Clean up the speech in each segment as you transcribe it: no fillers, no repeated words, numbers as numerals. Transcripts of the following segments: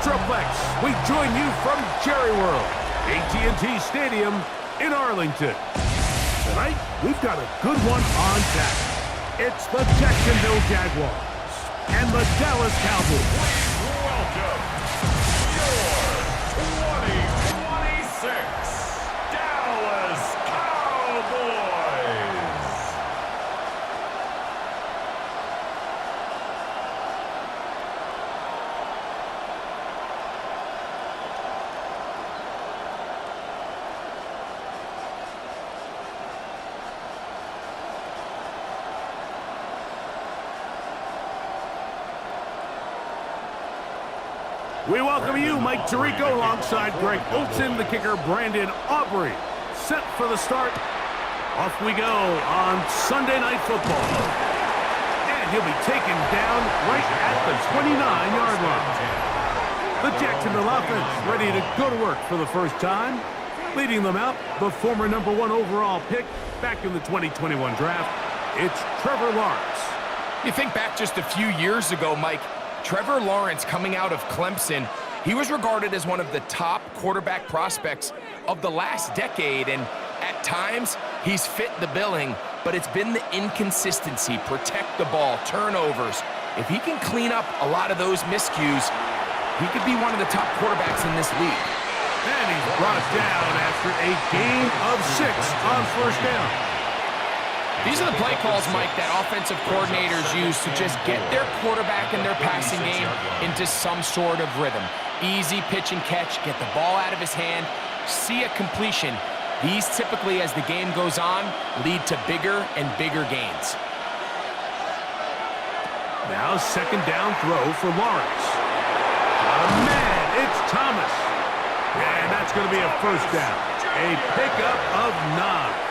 Metroplex, we join you from Jerry World, AT&T Stadium in Arlington. Tonight, we've got a good one on tap. It's the Jacksonville Jaguars and the Dallas Cowboys. Welcome, your 2026 Dallas Cowboys. We welcome you, Mike Tirico, alongside Greg Olson, the kicker, Brandon Aubrey. Set for the start. Off we go on Sunday Night Football. And he'll be taken down right at the 29-yard line. The Jacksonville offense ready to go to work for the first time. Leading them out, the former #1 overall pick back in the 2021 draft. It's Trevor Lawrence. You think back just a few years ago, Mike, Trevor Lawrence coming out of Clemson, he was regarded as one of the top quarterback prospects of the last decade, and at times he's fit the billing, but it's been the inconsistency, protect the ball, turnovers. If he can clean up a lot of those miscues, he could be one of the top quarterbacks in this league. And he's brought down after a gain of 6 on first down. These are the play calls, Mike, that offensive coordinators use to just get their quarterback and their passing game into some sort of rhythm. Easy pitch and catch, get the ball out of his hand, see a completion. These typically, as the game goes on, lead to bigger and bigger gains. Now second down throw for Lawrence. Man, it's Thomas. And that's going to be a first down. A pickup of 9.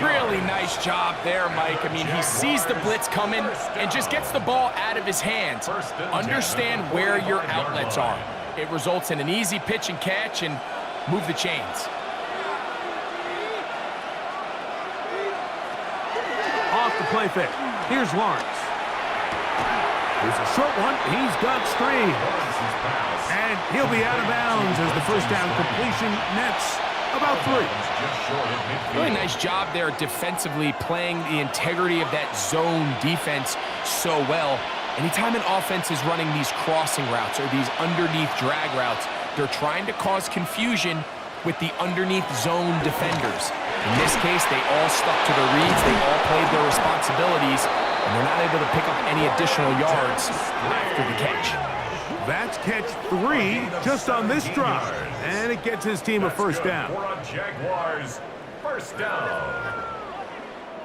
Really nice job there, Mike. I mean, he sees the blitz coming and just gets the ball out of his hands. Understand where your outlets are. It results in an easy pitch and catch and move the chains. Off the play fake. Here's Lawrence. There's a short one. He's got screen. And he'll be out of bounds as the first down completion nets about 3. Really nice job there defensively, playing the integrity of that zone defense so well. Anytime an offense is running these crossing routes or these underneath drag routes, they're trying to cause confusion with the underneath zone defenders. In this case, they all stuck to their reads, they all played their responsibilities, and they're not able to pick up any additional yards after the catch. That's catch 3 just on this drive. And it gets his team a first down. Jaguars, first down.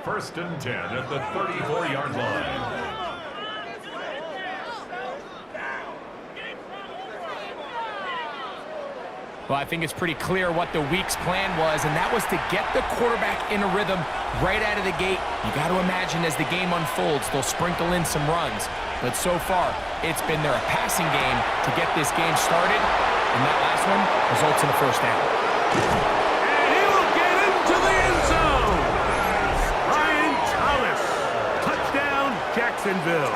First and 10 at the 34-yard line. Well, I think it's pretty clear what the week's plan was, and that was to get the quarterback in a rhythm right out of the gate. You got to imagine as the game unfolds, they'll sprinkle in some runs. But so far, it's been their passing game to get this game started, and that last one results in a first down. And he will get into the end zone. Ryan Thomas. Touchdown, Jacksonville.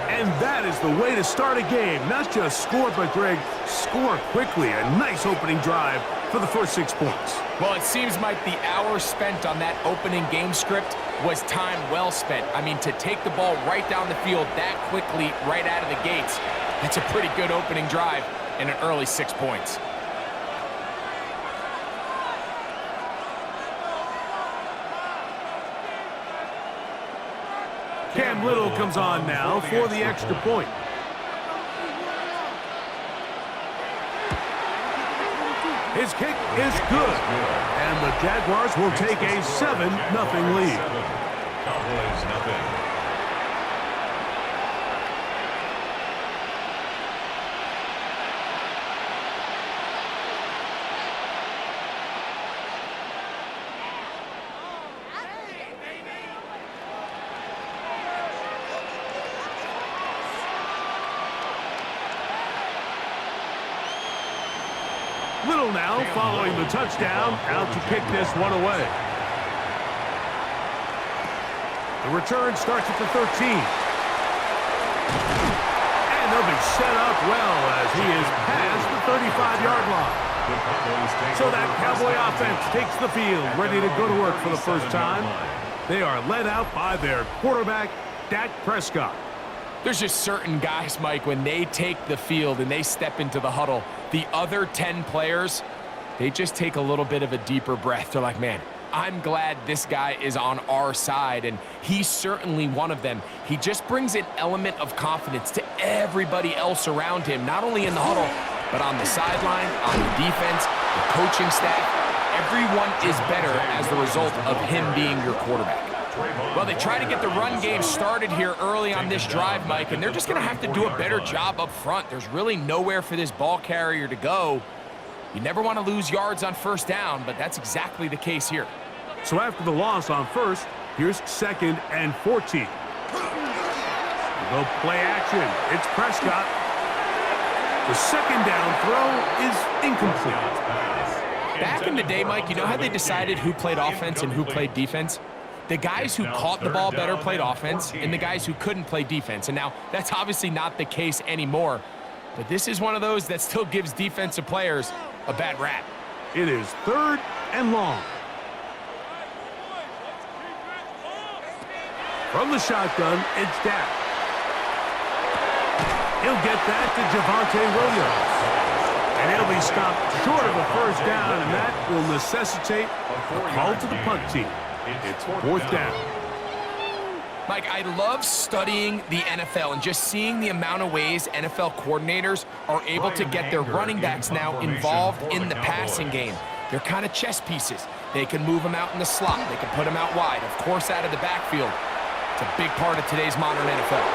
And that is the way to start a game. Not just score, but, Greg, score quickly. A nice opening drive for the first 6 points. Well, it seems like the hour spent on that opening game script was time well spent. I mean, to take the ball right down the field that quickly, right out of the gates, that's a pretty good opening drive and an early 6 points. Cam Little comes on now for the extra point. His kick is good. And the Jaguars will take a 7-0 lead. Cowboys, nothing. Little now following the touchdown, out to kick this one away. The return starts at the 13. set up well as he is past the 35-yard line. So that Cowboy offense takes the field, ready to go to work for the first time. They are led out by their quarterback, Dak Prescott. There's just certain guys, Mike, when they take the field and they step into the huddle, the other 10 players, they just take a little bit of a deeper breath. They're like, man, I'm glad this guy is on our side, and he's certainly one of them. He just brings an element of confidence to everybody else around him, not only in the huddle, but on the sideline, on the defense, the coaching staff. Everyone is better as the result of him being your quarterback. Well, they try to get the run game started here early on this drive, Mike, and they're just going to have to do a better job up front. There's really nowhere for this ball carrier to go. You never want to lose yards on first down, but that's exactly the case here. So after the loss on first, here's 2nd and 14. Go play action. It's Prescott. The second down throw is incomplete. Back in the day, Mike, you know how they decided who played offense and who played defense? The guys who caught the ball better played offense, and the guys who couldn't play defense. And now, that's obviously not the case anymore. But this is one of those that still gives defensive players a bad rap. It is 3rd and long. From the shotgun, it's Dak. He'll get that to Javonte Williams. And he'll be stopped short of a first down, and that will necessitate a call to the punt team. It's 4th down. Mike, I love studying the NFL and just seeing the amount of ways NFL coordinators are able to get their running backs now involved in the passing game. They're kind of chess pieces. They can move them out in the slot. They can put them out wide, of course, out of the backfield. It's a big part of today's modern NFL.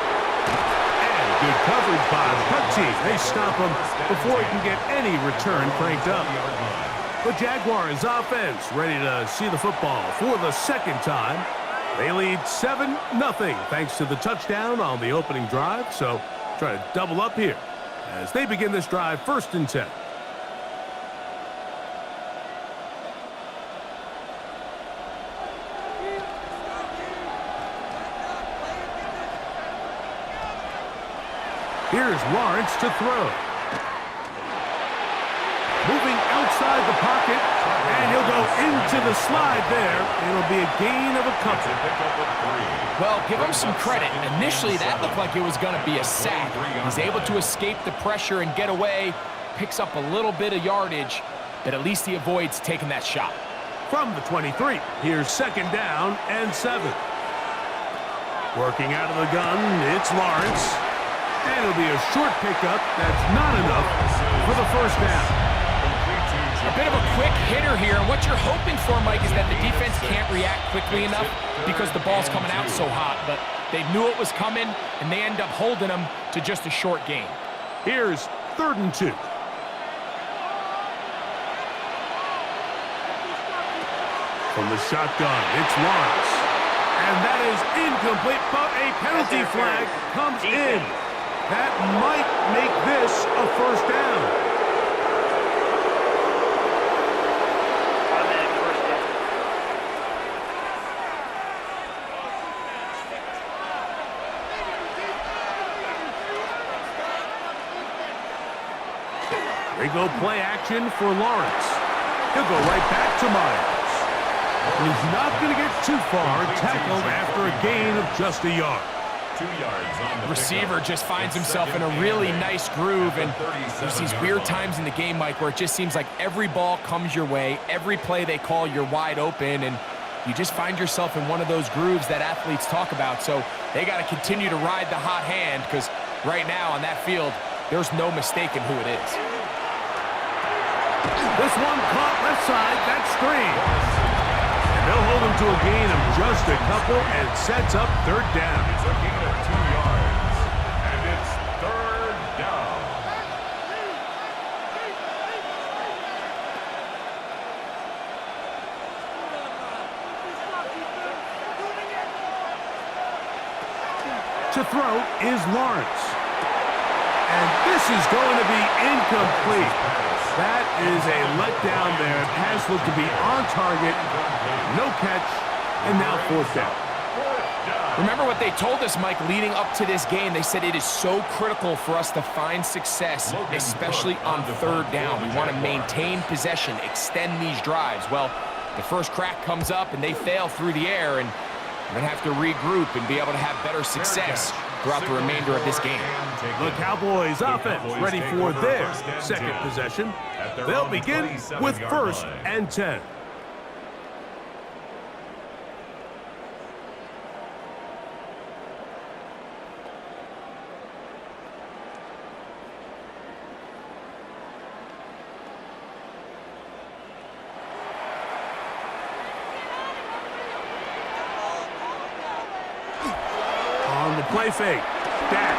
And good coverage by the punt team. They stop him before he can get any return cranked up. The Jaguars offense ready to see the football for the second time. They lead 7-0 thanks to the touchdown on the opening drive. So try to double up here as they begin this drive 1st and 10. Here's Lawrence to throw. Moving outside the pocket, and he'll go into the slide there. It'll be a gain of a couple. Well, give him some credit. Initially, that looked like it was going to be a sack. He's able to escape the pressure and get away, picks up a little bit of yardage, but at least he avoids taking that shot. From the 23, here's 2nd down and 7. Working out of the gun, it's Lawrence. And it'll be a short pickup. That's not enough for the first down. A bit of a quick hitter here. What you're hoping for, Mike, is that the defense can't react quickly enough because the ball's coming out so hot. But they knew it was coming, and they end up holding them to just a short gain. Here's 3rd and 2. From the shotgun, it's Lawrence. And that is incomplete, but a penalty flag comes in. That might make this a first down. They go play action for Lawrence. He'll go right back to Myers. He's not going to get too far, tackled after a gain of just a yard. 2 yards on the receiver just finds himself in a really nice groove, and there's these weird times in the game, Mike, where it just seems like every ball comes your way, every play they call, you're wide open, and you just find yourself in one of those grooves that athletes talk about. So they got to continue to ride the hot hand, because right now on that field, there's no mistaking who it is. This one caught left side, that's screen. And they'll hold him to a gain of just a couple, and sets up 3rd down. It's a gain of 2 yards, and it's 3rd down. To throw is Lawrence. And this is going to be incomplete. That is a letdown there. Pass looked to be on target. No catch. And now 4th down. 4th down. Remember what they told us, Mike, leading up to this game. They said it is so critical for us to find success, especially on third down. We want to maintain possession, extend these drives. Well, the first crack comes up and they fail through the air, and we're going to have to regroup and be able to have better success throughout the remainder of this game. The Cowboys offense ready for their second possession. They'll begin with 1st and 10. On the play fake. Dak.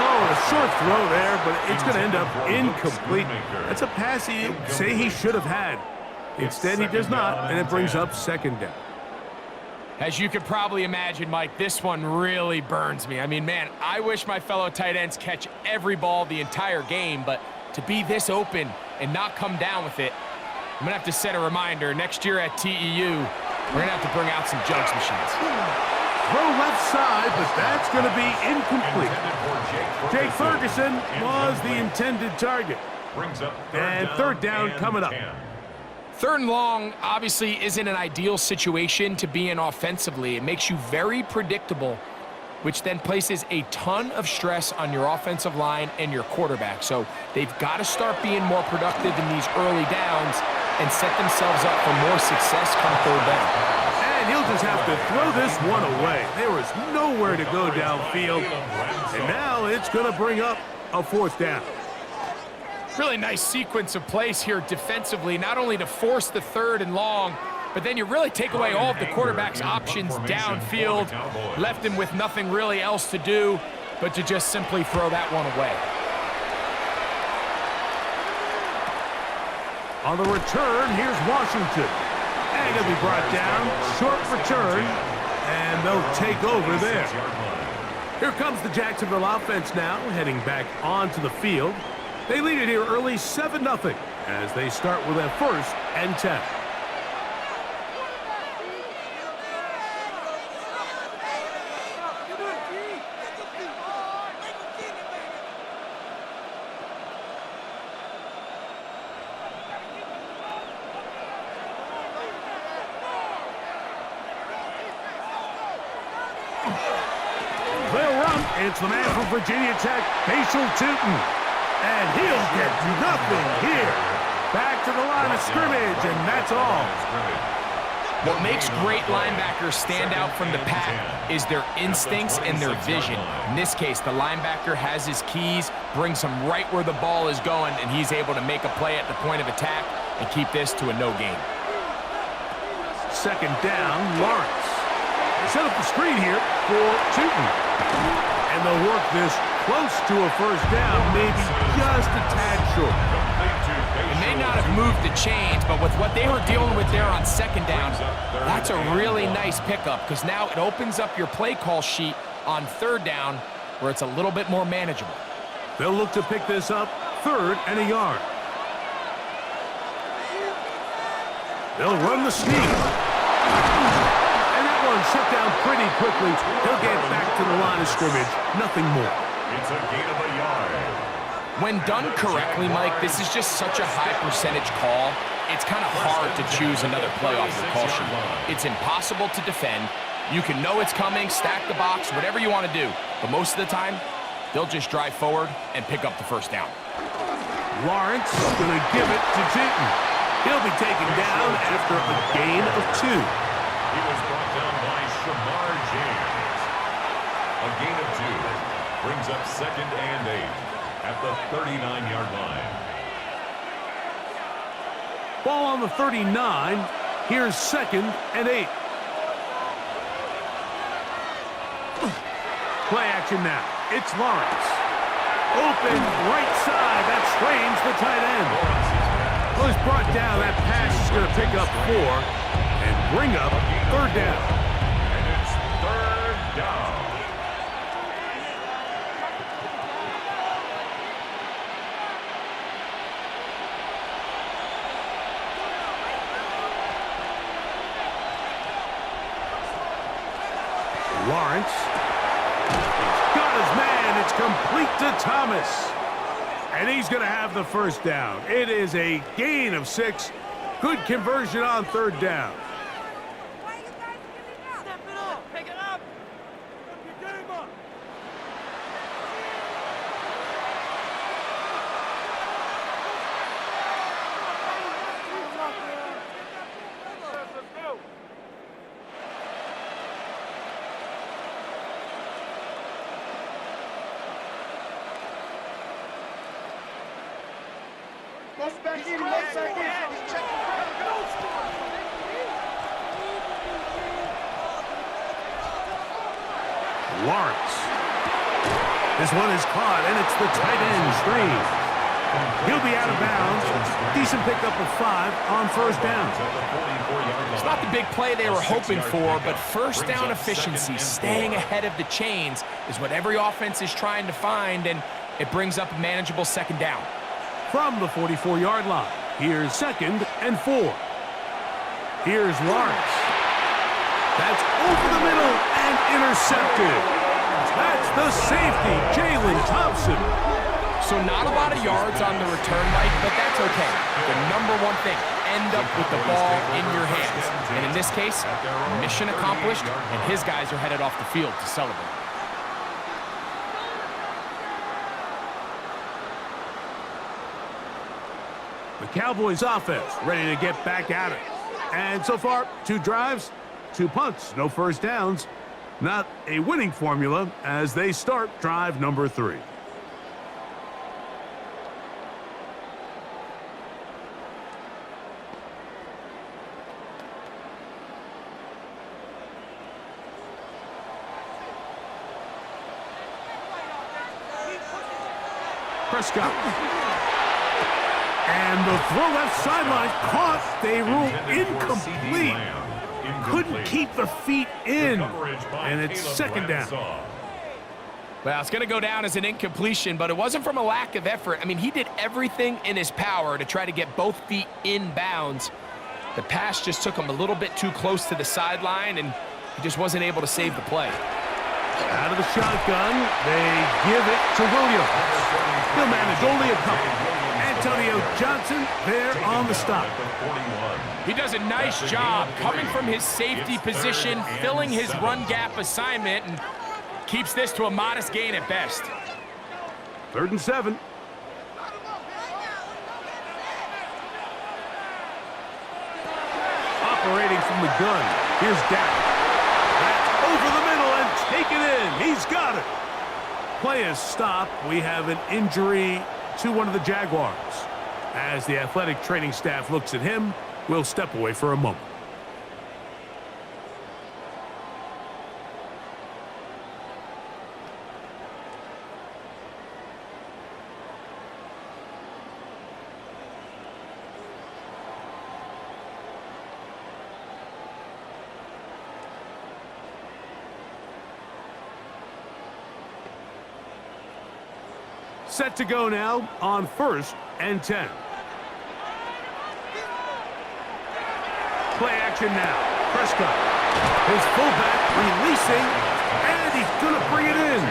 Oh, a short throw there, but it's going to end up incomplete. That's a pass he'd say he should have had. Instead, he does not, and it brings up 2nd down. As you could probably imagine, Mike, this one really burns me. I mean, man, I wish my fellow tight ends catch every ball the entire game, but to be this open and not come down with it, I'm going to have to set a reminder. Next year at TEU, we're going to have to bring out some jugs machines. Throw left side, but that's going to be incomplete. Jake Ferguson was the intended target. And 3rd down coming up. 3rd and long obviously isn't an ideal situation to be in offensively. It makes you very predictable, which then places a ton of stress on your offensive line and your quarterback. So they've got to start being more productive in these early downs and set themselves up for more success come 3rd down. And he'll just have to throw this one away. There is nowhere to go downfield. And now it's going to bring up a 4th down. Really nice sequence of plays here defensively, not only to force the 3rd and long, but then you really take away all of the quarterback's options downfield, left him with nothing really else to do but to just simply throw that one away. On the return, here's Washington. And he'll be brought down, short return, and they'll take over there. Here comes the Jacksonville offense now, heading back onto the field. They lead it here early 7-0 as they start with a 1st and 10. They'll run. It's the man from Virginia Tech, Facial Tootin. And he'll get nothing here. Back to the line of scrimmage, and that's all. What makes great linebackers stand out from the pack is their instincts and their vision. In this case, the linebacker has his keys, brings him right where the ball is going, and he's able to make a play at the point of attack and keep this to a no gain. 2nd down, Lawrence. Set up the screen here for Tootin. And they'll work this close to a 1st down, maybe just a tad short. It may not have moved the chains, but with what they were dealing with there on 2nd down, that's a really nice pickup because now it opens up your play call sheet on 3rd down where it's a little bit more manageable. They'll look to pick this up 3rd and a yard. They'll run the sneak. And that one shut down pretty quickly. He'll get back to the line of scrimmage. Nothing more. It's a gain of a yard. When done correctly, Mike, this is just such a high percentage call. It's kind of hard to choose another play off your call sheet. It's impossible to defend. You can know it's coming, stack the box, whatever you want to do. But most of the time, they'll just drive forward and pick up the 1st down. Lawrence going to give it to Tootin. He'll be taken down after a gain of 2. He was brought down by Shamar James. A gain of 2 brings up 2nd and 8 at the 39-yard line. Ball on the 39. Here's 2nd and 8. Play action now. It's Lawrence. Open right side. That strains the tight end. Well, he's brought down. That pass is going to pick up 4 and bring up 3rd down. And it's 3rd down. Lawrence. He's got his man. It's complete to Thomas. And he's going to have the first down. It is a gain of 6. Good conversion on third down. Lawrence. This one is caught, and it's the tight end screen. He'll be out of bounds. Decent pickup of 5 on first down. It's not the big play they were hoping for, but first down efficiency, staying ahead of the chains, is what every offense is trying to find, and it brings up a manageable second down. From the 44-yard line, here's 2nd and 4. Here's Lawrence. That's over the middle and intercepted. That's the safety, Jalen Thompson. So not a lot of yards on the return, Mike, but that's okay. The number one thing, end up with the ball in your hands. And in this case, mission accomplished, and his guys are headed off the field to celebrate. The Cowboys offense ready to get back at it. And so far, 2 drives, 2 punts, no first downs. Not a winning formula as they start drive number 3. Prescott. And the throw left sideline caught. They rule incomplete. Couldn't keep the feet in. And it's second down. Well, it's going to go down as an incompletion, but it wasn't from a lack of effort. I mean, he did everything in his power to try to get both feet in bounds. The pass just took him a little bit too close to the sideline, and he just wasn't able to save the play. Out of the shotgun, they give it to Williams. He'll manage only a couple. Antonio Johnson there on the stop. He does a nice job coming from his safety position, filling his run gap assignment, and keeps this to a modest gain at best. 3rd and 7. Operating from the gun. Here's Dak. That's over the middle and taken in. He's got it. Play is stopped. We have an injury to one of the Jaguars. As the athletic training staff looks at him, we'll step away for a moment. Set to go now on 1st and 10. Play action now. Prescott. His fullback releasing, and he's going to bring it in.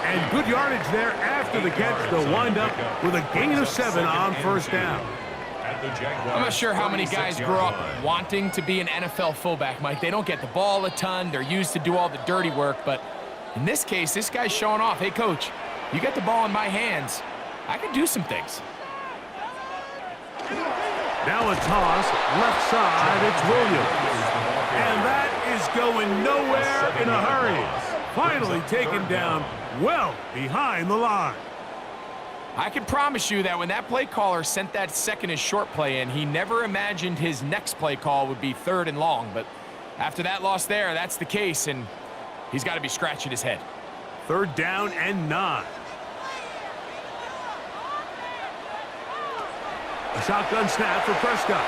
And good yardage there after the catch. They'll wind up with a gain of 7 on first down. I'm not sure how many guys grow up wanting to be an NFL fullback, Mike. They don't get the ball a ton. They're used to do all the dirty work. But in this case, this guy's showing off. Hey, coach, you get the ball in my hands. I can do some things. Now a toss, left side, it's Williams. And that is going nowhere in a hurry. Finally taken down well behind the line. I can promise you that when that play caller sent that second and short play in, he never imagined his next play call would be 3rd and long. But after that loss there, that's the case, and he's got to be scratching his head. 3rd down and 9. A shotgun snap for Prescott.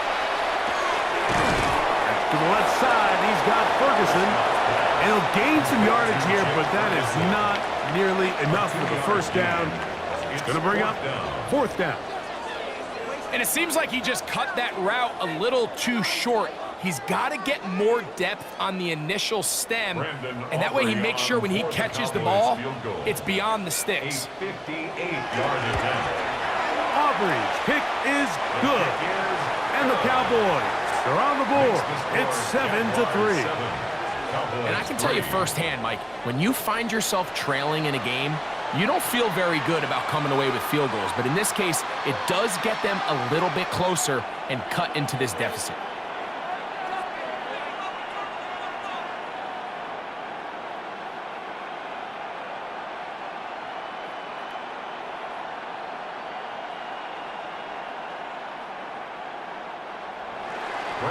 To the left side, he's got Ferguson. And he'll gain some yardage here, but that is not nearly enough for the first down. It's going to bring up 4th down. And it seems like he just cut that route a little too short. He's got to get more depth on the initial stem, and that way he makes sure when he catches the ball, it's beyond the sticks. 58-yard attempt. Aubrey's kick is good. And the Cowboys are on the board. It's 7-3. And I can tell you firsthand, Mike, when you find yourself trailing in a game, you don't feel very good about coming away with field goals. But in this case, it does get them a little bit closer and cut into this deficit.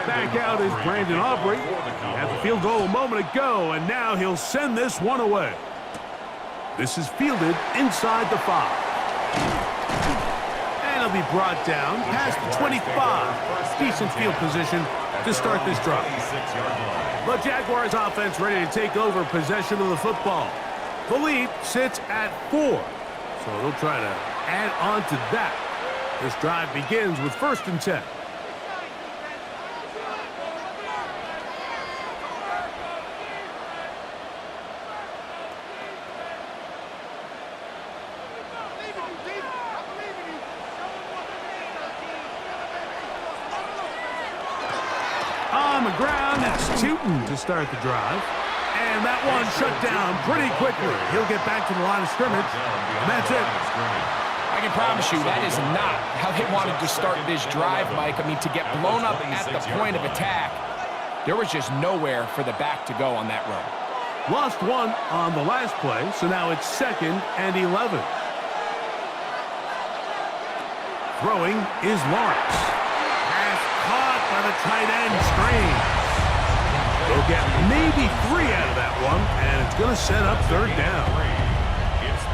Back out is Brandon Aubrey. He had the field goal a moment ago, and now he'll send this one away. This is fielded inside the 5. And he'll be brought down past the 25. Decent field position to start this drive. The Jaguars offense ready to take over possession of the football. The lead sits at 4, so they'll try to add on to that. This drive begins with 1st and 10. On the ground, it's Tootin to start the drive. And that one shut down pretty quickly. He'll get back to the line of scrimmage. And that's it. I can promise you that is not how they wanted to start this drive, Mike. I mean, to get blown up at the point of attack, there was just nowhere for the back to go on that run. Lost one on the last play, so now it's 2nd and 11. Throwing is Lawrence. Pass caught by the tight end, Strange. They'll get maybe 3 out of that one, and it's going to set up 3rd down.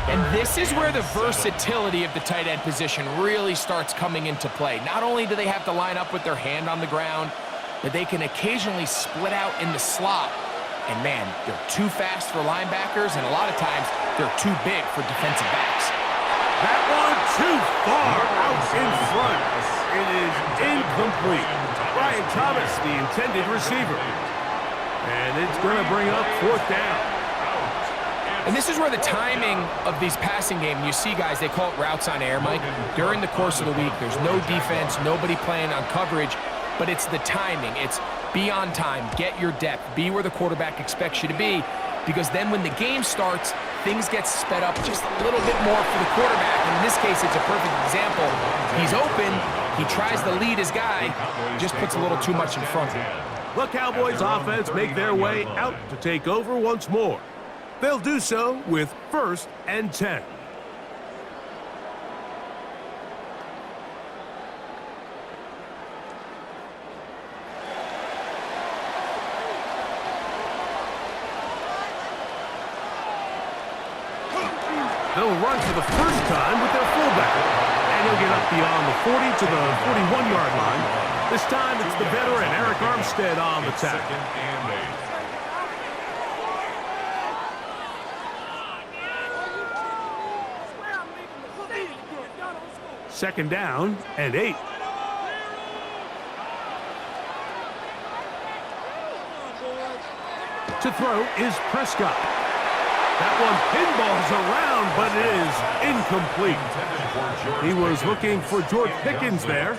And this is where the versatility of the tight end position really starts coming into play. Not only do they have to line up with their hand on the ground, but they can occasionally split out in the slot. And man, they're too fast for linebackers, and a lot of times they're too big for defensive backs. That one too far out in front. It is incomplete. Brian Thomas, the intended receiver. And it's going to bring up 4th down. And this is where the timing of these passing game, you see guys, they call it routes on air, Mike. During the course of the week, there's no defense, nobody playing on coverage, but it's the timing. It's be on time, get your depth, be where the quarterback expects you to be, because then when the game starts, things get sped up just a little bit more for the quarterback. And in this case, it's a perfect example. He's open, he tries to lead his guy, just puts a little too much in front of him. The Cowboys offense make their way out to take over once more. They'll do so with 1st and 10. They'll run for the first time with their fullback. And he'll get up beyond the 40 to the 41-yard line. This time it's the veteran Eric Armstead on the tackle. 2nd and 8. Second down and 8. To throw is Prescott. That one pinballs around, but it is incomplete. He was looking for George Pickens there.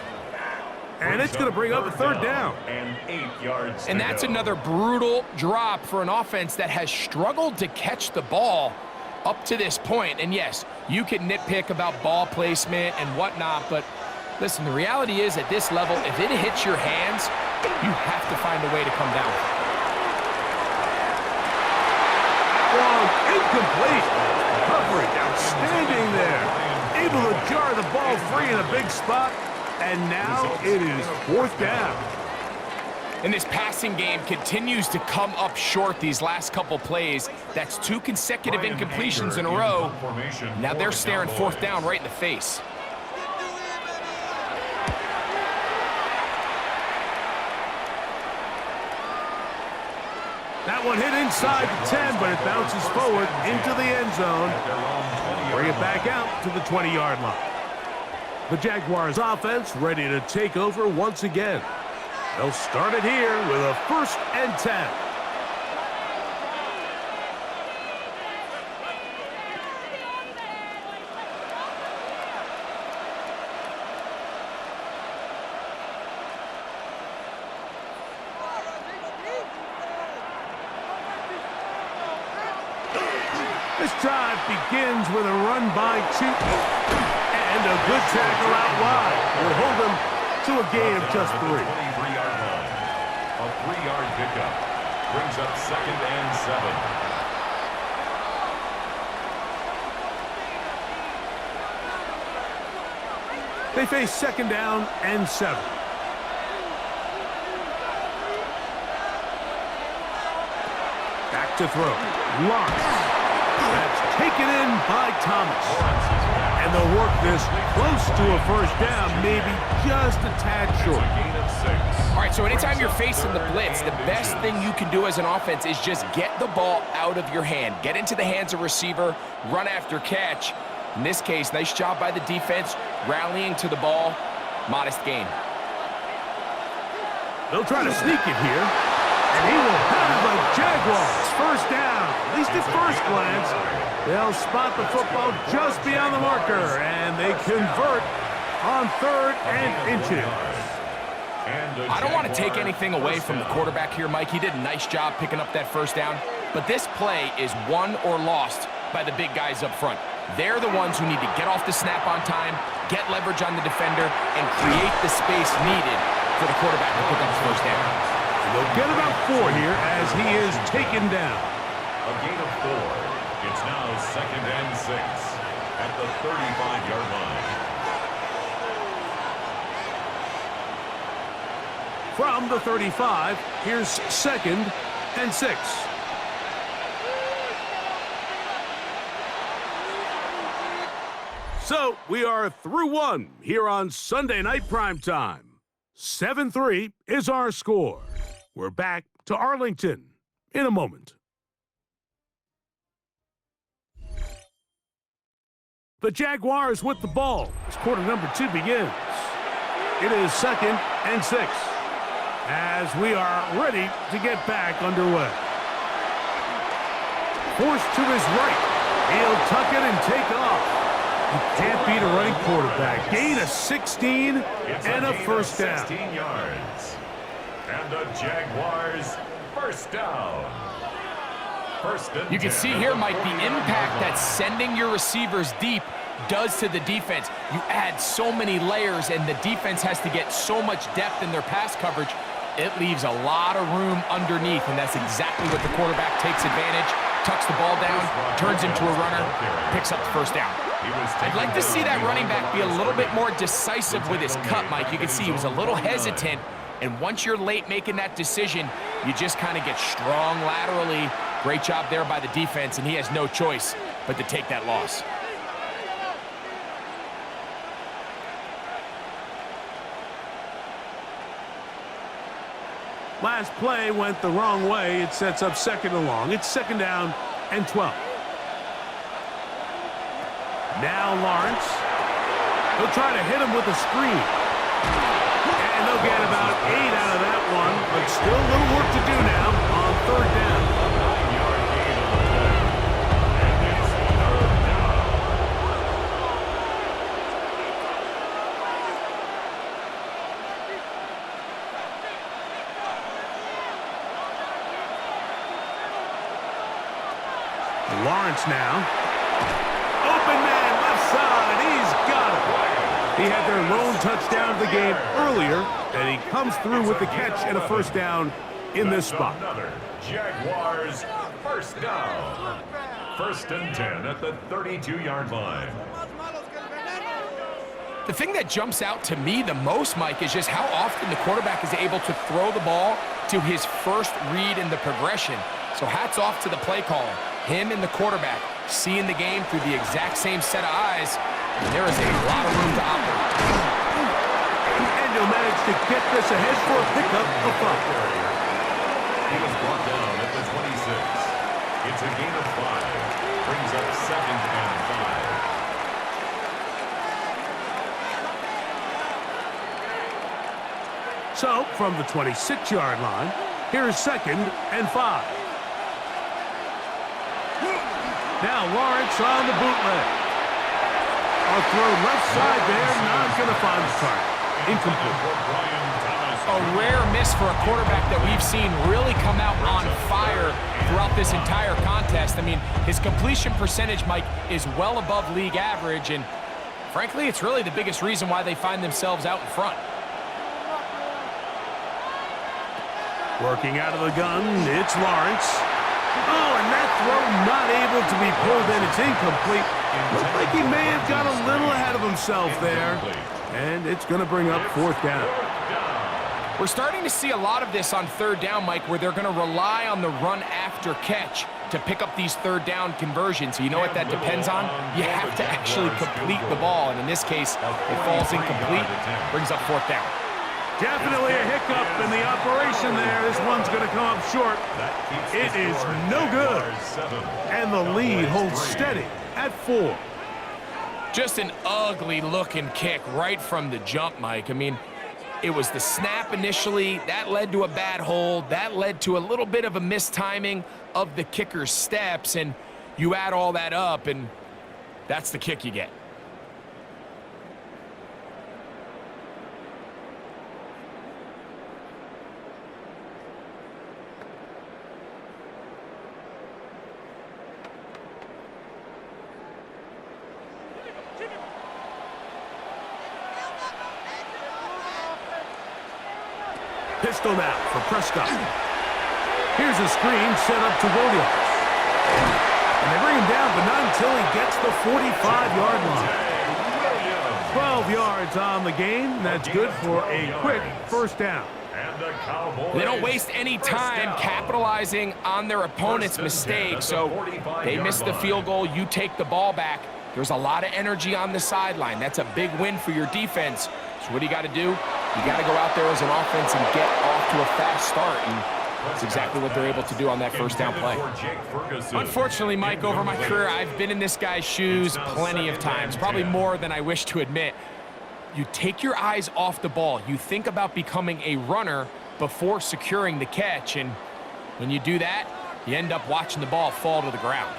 And it's going to bring up a 3rd down. And 8 yards. And that's another brutal drop for an offense that has struggled to catch the ball up to this point. And yes, you can nitpick about ball placement and whatnot, but listen, the reality is at this level, if it hits your hands, you have to find a way to come down. Wrong, incomplete. Coverage outstanding there. Able to jar the ball free in a big spot. And now it is 4th down. And this passing game continues to come up short these last couple plays. That's 2 consecutive incompletions in a row. Now they're staring 4th down right in the face. That one hit inside the 10, but it bounces forward into the end zone. Bring it back out to the 20-yard line. The Jaguars offense ready to take over once again. They'll start it here with a 1st and 10. This drive begins with a run by Chutin, and a good tackle out wide will hold them to a gain of just 3. 23-yard line. A 3-yard pickup brings up 2nd and 7. They face 2nd down and 7. Back to throw. Lawrence. That's taken in by Thomas. And they'll work this close to a 1st down, maybe just a tad short. All right, so anytime you're facing the blitz, the best thing you can do as an offense is just get the ball out of your hand. Get into the hands of receiver, run after catch. In this case, nice job by the defense, rallying to the ball. Modest gain. They'll try to sneak it here. And he will have the Jaguars. 1st down. At least at first glance, they'll spot the football just beyond the marker, and they convert on 3rd and inches. I don't want to take anything away from the quarterback here, Mike. He did a nice job picking up that 1st down, but this play is won or lost by the big guys up front. They're the ones who need to get off the snap on time, get leverage on the defender, and create the space needed for the quarterback to pick up his 1st down. They'll get about 4 here as he is taken down. A gain of 4. It's now 2nd and 6 at the 35-yard line. From the 35, here's 2nd and 6. So we are through 1 here on Sunday Night Primetime. 7-3 is our score. We're back to Arlington in a moment. The Jaguars with the ball as quarter number 2 begins. It is 2nd and 6 as we are ready to get back underway. Forced to his right. He'll tuck it and take off. You can't beat a running quarterback. Gain of 16 and a 1st down. 16 yards. And the Jaguars 1st down. 1st and 10. You can see here, Mike, the impact that sending your receivers deep does to the defense. You add so many layers, and the defense has to get so much depth in their pass coverage. It leaves a lot of room underneath, and that's exactly what the quarterback takes advantage, tucks the ball down, turns into a runner, picks up the 1st down. I'd like to see that running back be a little bit more decisive with his cut, Mike. You can see he was a little hesitant, and once you're late making that decision, you just kind of get strong laterally. Great job there by the defense, and he has no choice but to take that loss. Last play went the wrong way. It sets up 2nd and long. It's 2nd down and 12. Now Lawrence. He'll try to hit him with a screen. And they'll get about 8 out of that one, but still a little work to do now on 3rd down. Lawrence now. Open man, left side. He's got it. He had their lone touchdown of the game earlier, and he comes through with the catch and a 1st down in this spot. Another Jaguars 1st down. 1st and 10 at the 32-yard line. The thing that jumps out to me the most, Mike, is just how often the quarterback is able to throw the ball to his first read in the progression. So hats off to the play caller. Him and the quarterback seeing the game through the exact same set of eyes, and there is a lot of room to operate. And he'll manage to get this ahead for a pickup of 5. He was brought down at the 26. It's a gain of 5. Brings up 2nd and 5. So, from the 26-yard line, here's 2nd and 5. Now Lawrence on the bootleg. A throw left side there, not going to find the target. Incomplete. A rare miss for a quarterback that we've seen really come out on fire throughout this entire contest. I mean, his completion percentage, Mike, is well above league average, and frankly, it's really the biggest reason why they find themselves out in front. Working out of the gun, it's Lawrence. Oh, and that throw not able to be pulled in. It's incomplete. Looked like he may have got a little ahead of himself there. And it's going to bring up 4th down. We're starting to see a lot of this on 3rd down, Mike, where they're going to rely on the run after catch to pick up these 3rd down conversions. You know what that depends on? You have to actually complete the ball. And in this case, it falls incomplete, brings up 4th down. Definitely a hiccup in the operation there. This one's going to come up short. It is no good. And the lead holds steady at 4. Just an ugly-looking kick right from the jump, Mike. I mean, it was the snap initially. That led to a bad hold. That led to a little bit of a mistiming of the kicker's steps. And you add all that up, and that's the kick you get. Pistol now for Prescott. Here's a screen set up to Williams. And they bring him down, but not until he gets the 45-yard line. 12 yards on the game. That's good for a quick 1st down. They don't waste any time capitalizing on their opponent's mistake, so they miss the field goal. You take the ball back. There's a lot of energy on the sideline. That's a big win for your defense. So what do you got to do? You got to go out there as an offense and get off to a fast start, and that's exactly what they're able to do on that 1st down play. Unfortunately, Mike, over my career, I've been in this guy's shoes plenty of times, probably more than I wish to admit. You take your eyes off the ball. You think about becoming a runner before securing the catch, and when you do that, you end up watching the ball fall to the ground.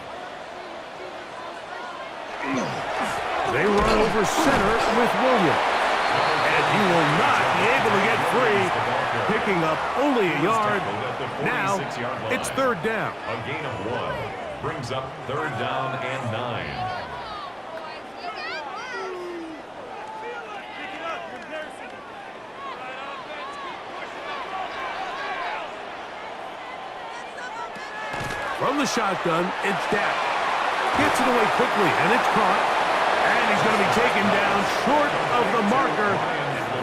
They run over center with Williams. And he will not be able to get free, picking up only a yard. Now it's 3rd down. A gain of 1 brings up 3rd down and 9. From the shotgun, it's Dak. Gets it away quickly, and it's caught. And he's going to be taken down short of the marker.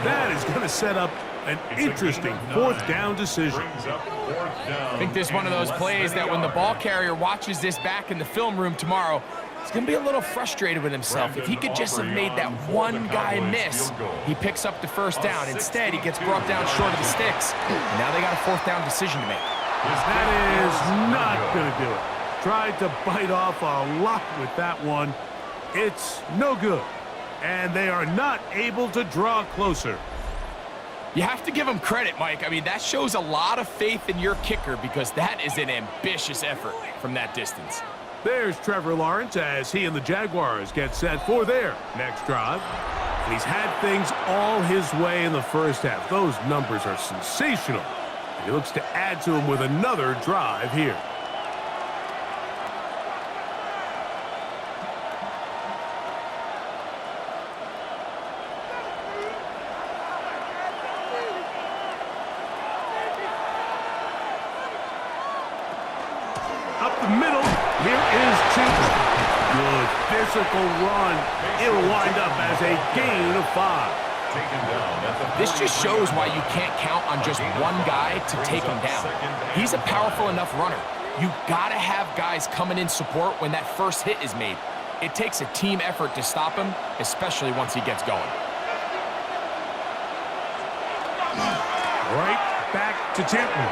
That is going to set up an interesting 4th down decision. I think this is one of those plays that when the ball carrier watches this back in the film room tomorrow, he's going to be a little frustrated with himself. If he could just have made that one guy miss, he picks up the 1st down. Instead, he gets brought down short of the sticks. And now they got a 4th down decision to make. That is not going to do it. Tried to bite off a lot with that one. It's no good. And they are not able to draw closer. You have to give him credit, Mike. I mean, that shows a lot of faith in your kicker because that is an ambitious effort from that distance. There's Trevor Lawrence as he and the Jaguars get set for their next drive. And he's had things all his way in the 1st half. Those numbers are sensational. He looks to add to them with another drive here. Up the middle, here is Cooper. Good physical run. It'll wind up as a gain of 5. This just shows why you can't count on just one guy to take him down. He's a powerful enough runner. You got to have guys coming in support when that first hit is made. It takes a team effort to stop him, especially once he gets going. Right back to Tipton.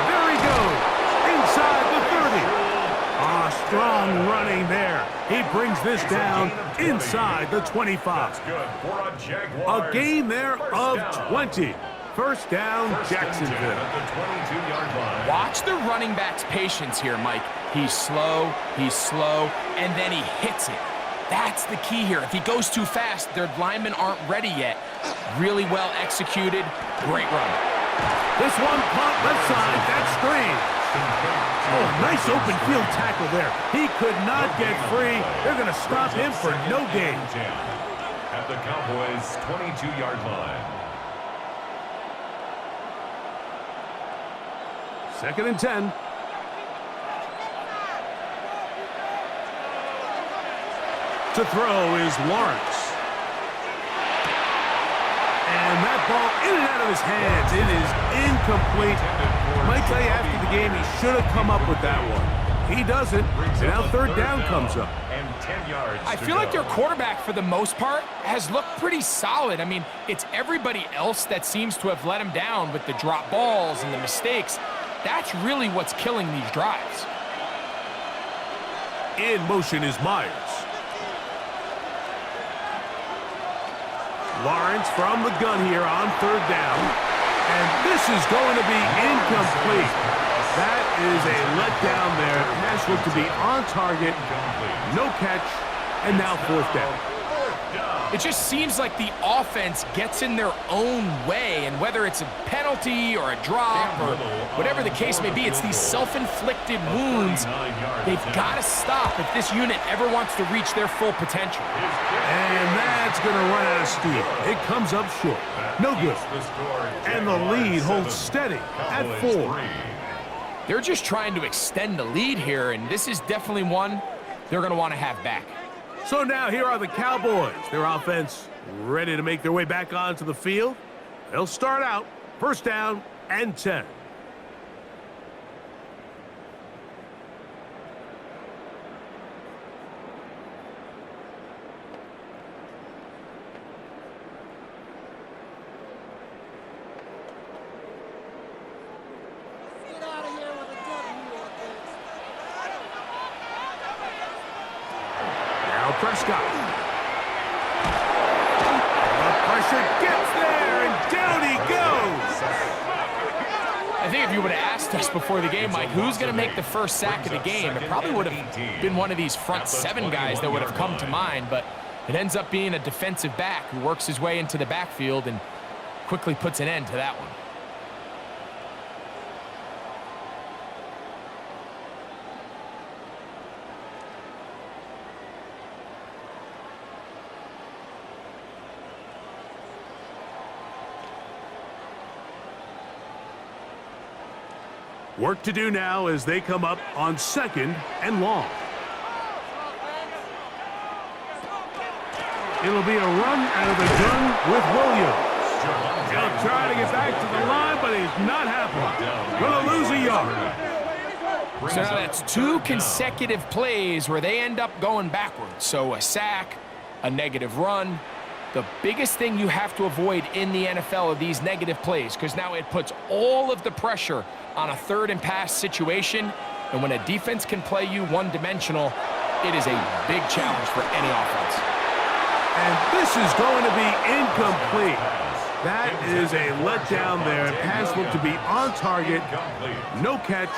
There he goes. Inside the 30. Strong running there. He brings this down inside the 25. A gain there of 20. First down, Jacksonville. At the 22-yard line. Watch the running back's patience here, Mike. He's slow, and then he hits it. That's the key here. If he goes too fast, their linemen aren't ready yet. Really well executed. Great run. This one caught left side. That screen. Oh, nice open field tackle there. He could not get free. They're going to stop him for no gain. At the Cowboys' 22-yard line. Second and 10. To throw is Lawrence. And that ball in and out of his hands. It is incomplete. Might tell you after the game he should have come up with that one. He doesn't. Now third down comes up. And 10 yards. I feel like their quarterback, for the most part, has looked pretty solid. I mean, it's everybody else that seems to have let him down with the drop balls and the mistakes. That's really what's killing these drives. In motion is Myers. Lawrence from the gun here on third down. And this is going to be incomplete. That is a letdown there. Pass looked to be on target. No catch. And now fourth down. It just seems like the offense gets in their own way, and whether it's a penalty or a drop or whatever the case may be, it's these self-inflicted wounds. They've got to stop if this unit ever wants to reach their full potential. And that's going to run out of steam. It comes up short. No good. And the lead holds steady at 4. They're just trying to extend the lead here, and this is definitely one they're going to want to have back. So now here are the Cowboys. Their offense ready to make their way back onto the field. They'll start out first down and 10. Prescott. The pressure gets there, and down he goes. I think if you would have asked us before the game, Mike, who's going to make the first sack of the game, it probably would have been one of these front 7 guys that would have come to mind, but it ends up being a defensive back who works his way into the backfield and quickly puts an end to that one. Work to do now as they come up on second and long. It'll be a run out of the gun with Williams. He'll try to get back to the line, but he's not happening. Going to lose a yard. So now that's 2 consecutive plays where they end up going backwards. So a sack, a negative run. The biggest thing you have to avoid in the NFL are these negative plays, because now it puts all of the pressure on a third and pass situation. And when a defense can play you one-dimensional, it is a big challenge for any offense. And this is going to be incomplete. That is a letdown there. Pass looked to be on target. No catch.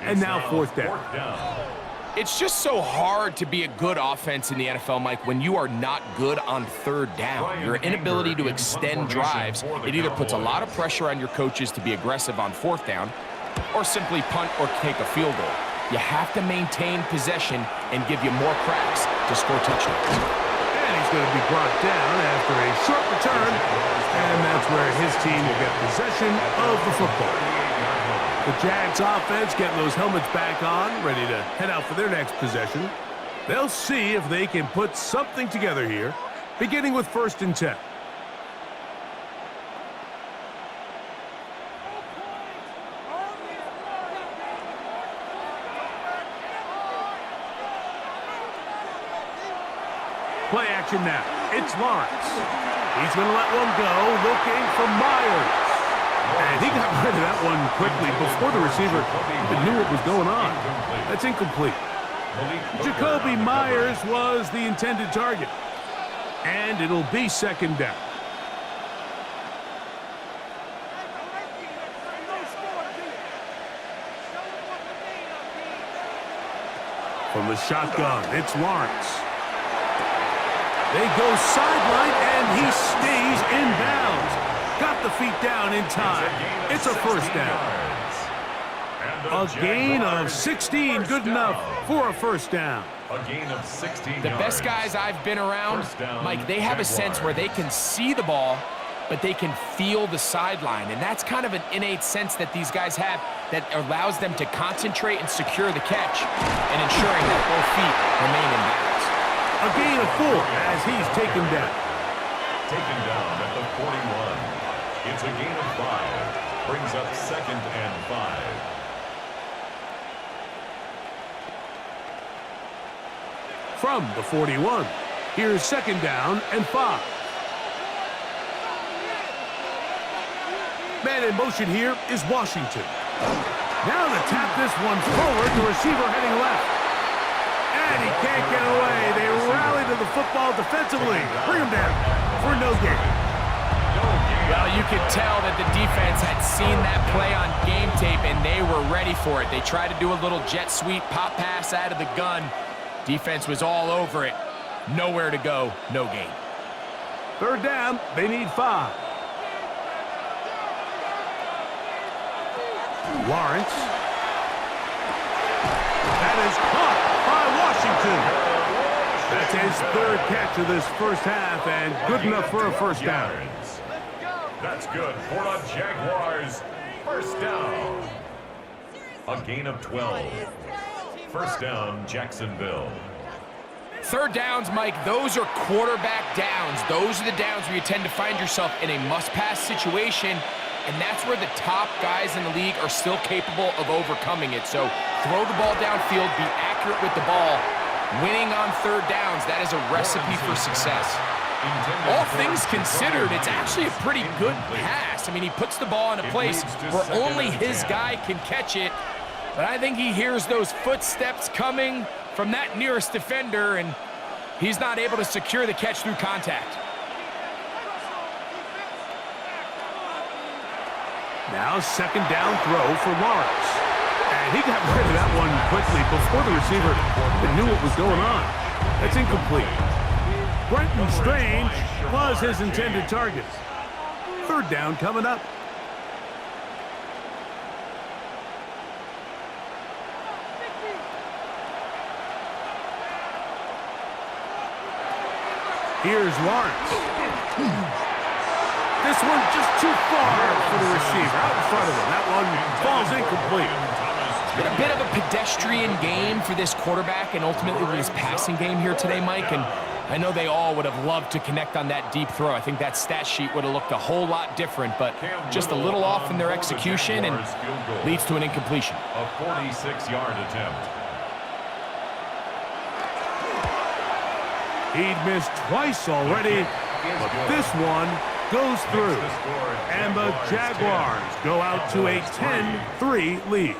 And now fourth down. It's just so hard to be a good offense in the NFL, Mike, when you are not good on third down. Your inability to extend drives, it either puts a lot of pressure on your coaches to be aggressive on fourth down or simply punt or take a field goal. You have to maintain possession and give you more cracks to score touchdowns. And he's going to be brought down after a short return, and that's where his team will get possession of the football. The Jags offense getting those helmets back on, ready to head out for their next possession. They'll see if they can put something together here, beginning with first and 10. Play action now. It's Lawrence. He's going to let one go, looking for Myers. And he got rid of that one quickly before the receiver even knew what was going on. That's incomplete. Jacoby Myers was the intended target. And it'll be second down. From the shotgun, it's Lawrence. They go sideline, and he stays in bounds. Got the feet down in time. It's a first down. A gain of 16, good enough for a first down. A gain of 16 The best guys I've been around, Mike, they have a sense where they can see the ball, but they can feel the sideline. And that's kind of an innate sense that these guys have that allows them to concentrate and secure the catch and ensuring that both feet remain in bounds. A gain of 4 as he's taken down. Taken down at the 41. It's a gain of 5. Brings up 2nd and 5. From the 41, here's 2nd down and 5. Man in motion here is Washington. Now to tap this one forward, the receiver heading left. And he can't get away. They rally to the football defensively. Bring him down for no gain. Well, you could tell that the defense had seen that play on game tape, and they were ready for it. They tried to do a little jet sweep, pop pass out of the gun. Defense was all over it. Nowhere to go, no gain. 3rd down, they need 5. Lawrence. That is caught by Washington. That's his 3rd catch of this first half, and good enough for a first down. That's good for the Jaguars. First down. A gain of 12. First down, Jacksonville. 3rd downs, Mike, those are quarterback downs. Those are the downs where you tend to find yourself in a must-pass situation, and that's where the top guys in the league are still capable of overcoming it. So throw the ball downfield, be accurate with the ball. Winning on 3rd downs, that is a recipe for success. All things considered, it's actually a pretty good pass. I mean, he puts the ball in a place where only his guy can catch it. But I think he hears those footsteps coming from that nearest defender, and he's not able to secure the catch through contact. Now 2nd down throw for Lawrence. And he got rid of that one quickly before the receiver knew what was going on. That's incomplete. Brenton Strange was his intended target. 3rd down coming up. Here's Lawrence. This one just too far for the receiver. Out in front of him. That one falls incomplete. It's been a bit of a pedestrian game for this quarterback and ultimately his passing game here today, Mike. And I know they all would have loved to connect on that deep throw. I think that stat sheet would have looked a whole lot different, but just a little off in their execution and leads to an incompletion. A 46-yard attempt. He'd missed twice already, but this one goes through. And the Jaguars go out to a 10-3 lead.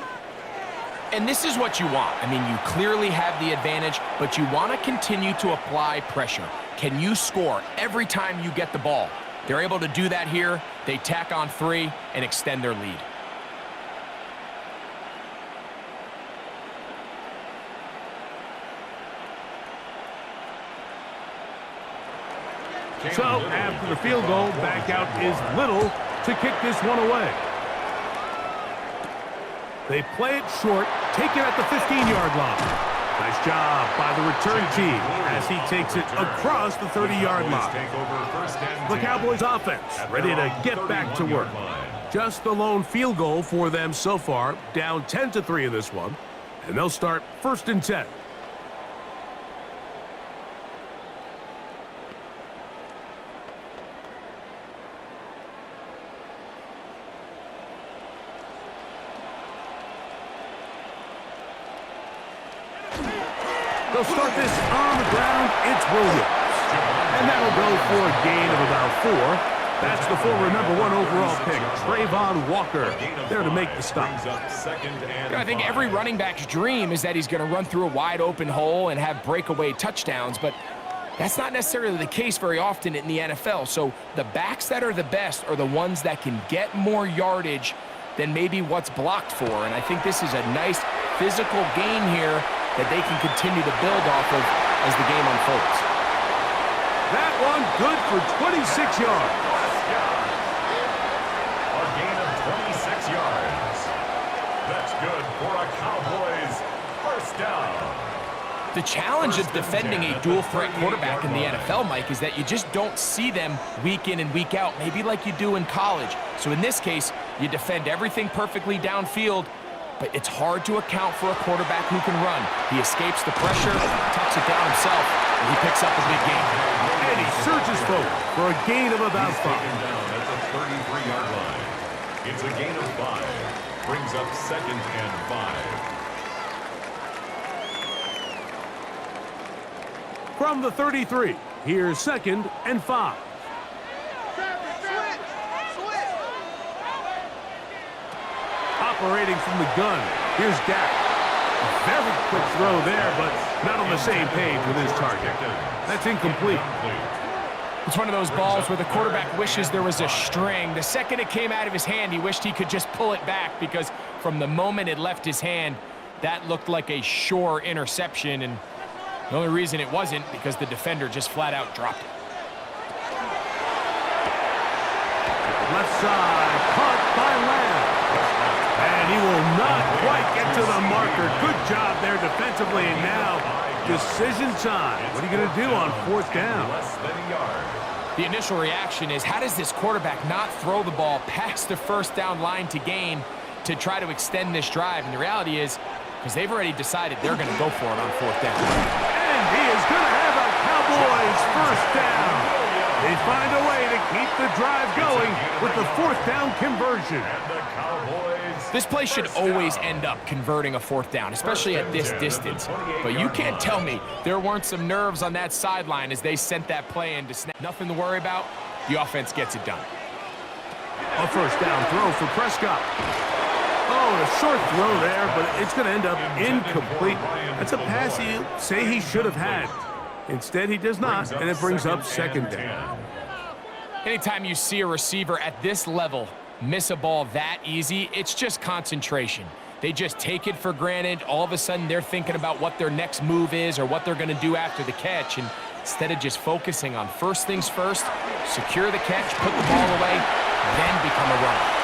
And this is what you want. I mean, you clearly have the advantage, but you want to continue to apply pressure. Can you score every time you get the ball? They're able to do that here. They tack on 3 and extend their lead. So, after the field goal, back out is Little to kick this one away. They play it short, take it at the 15-yard line. Nice job by the return team as he takes it across the 30-yard line. The Cowboys offense ready to get back to work. Just the lone field goal for them so far, down 10-3 in this one. And they'll start 1st and 10. They'll start this on the ground. It's Williams. And that'll go for a gain of about 4. That's the former #1 overall pick, Trayvon Walker, there to make the stop. I think every running back's dream is that he's going to run through a wide open hole and have breakaway touchdowns, but that's not necessarily the case very often in the NFL. So the backs that are the best are the ones that can get more yardage than maybe what's blocked for. And I think this is a nice physical gain here that they can continue to build off of as the game unfolds. That one good for 26 yards. A gain of 26 yards. That's good for a Cowboys first down. The challenge of defending a dual-threat quarterback in the NFL, Mike, is that you just don't see them week in and week out, maybe like you do in college. So in this case, you defend everything perfectly downfield, but it's hard to account for a quarterback who can run. He escapes the pressure, tucks it down himself, and he picks up a big gain. And he surges forward for a gain of about 5. Taken down at the 33-yard line. It's a gain of 5. Brings up 2nd and 5. From the 33, here's 2nd and 5. Operating from the gun, here's Dak. A very quick throw there, but not on the same page with his target. That's incomplete. It's one of those balls where the quarterback wishes there was a string. The second it came out of his hand, he wished he could just pull it back, because from the moment it left his hand, that looked like a sure interception, and the only reason it wasn't because the defender just flat out dropped it. Left side, caught by Lamb. And he will not quite get to the marker. Good job there defensively, and now decision time. What are you going to do on 4th down? Less than a yard. The initial reaction is, how does this quarterback not throw the ball past the 1st down line to gain to try to extend this drive? And the reality is, because they've already decided they're going to go for it on 4th down. And he is going to have a Cowboys first down. They find a way to keep the drive going with the 4th down conversion. And the Cowboys. This play should always end up converting a 4th down, especially at this distance. But you can't tell me there weren't some nerves on that sideline as they sent that play in to snap. Nothing to worry about. The offense gets it done. A first down throw for Prescott. Oh, a short throw there, but it's going to end up incomplete. That's a pass you say he should have had. Instead, he does not, and it brings up 2nd down. Anytime you see a receiver at this level miss a ball that easy, it's just concentration. They just take it for granted. All of a sudden, they're thinking about what their next move is or what they're going to do after the catch, and instead of just focusing on first things first, secure the catch, put the ball away, then become a runner.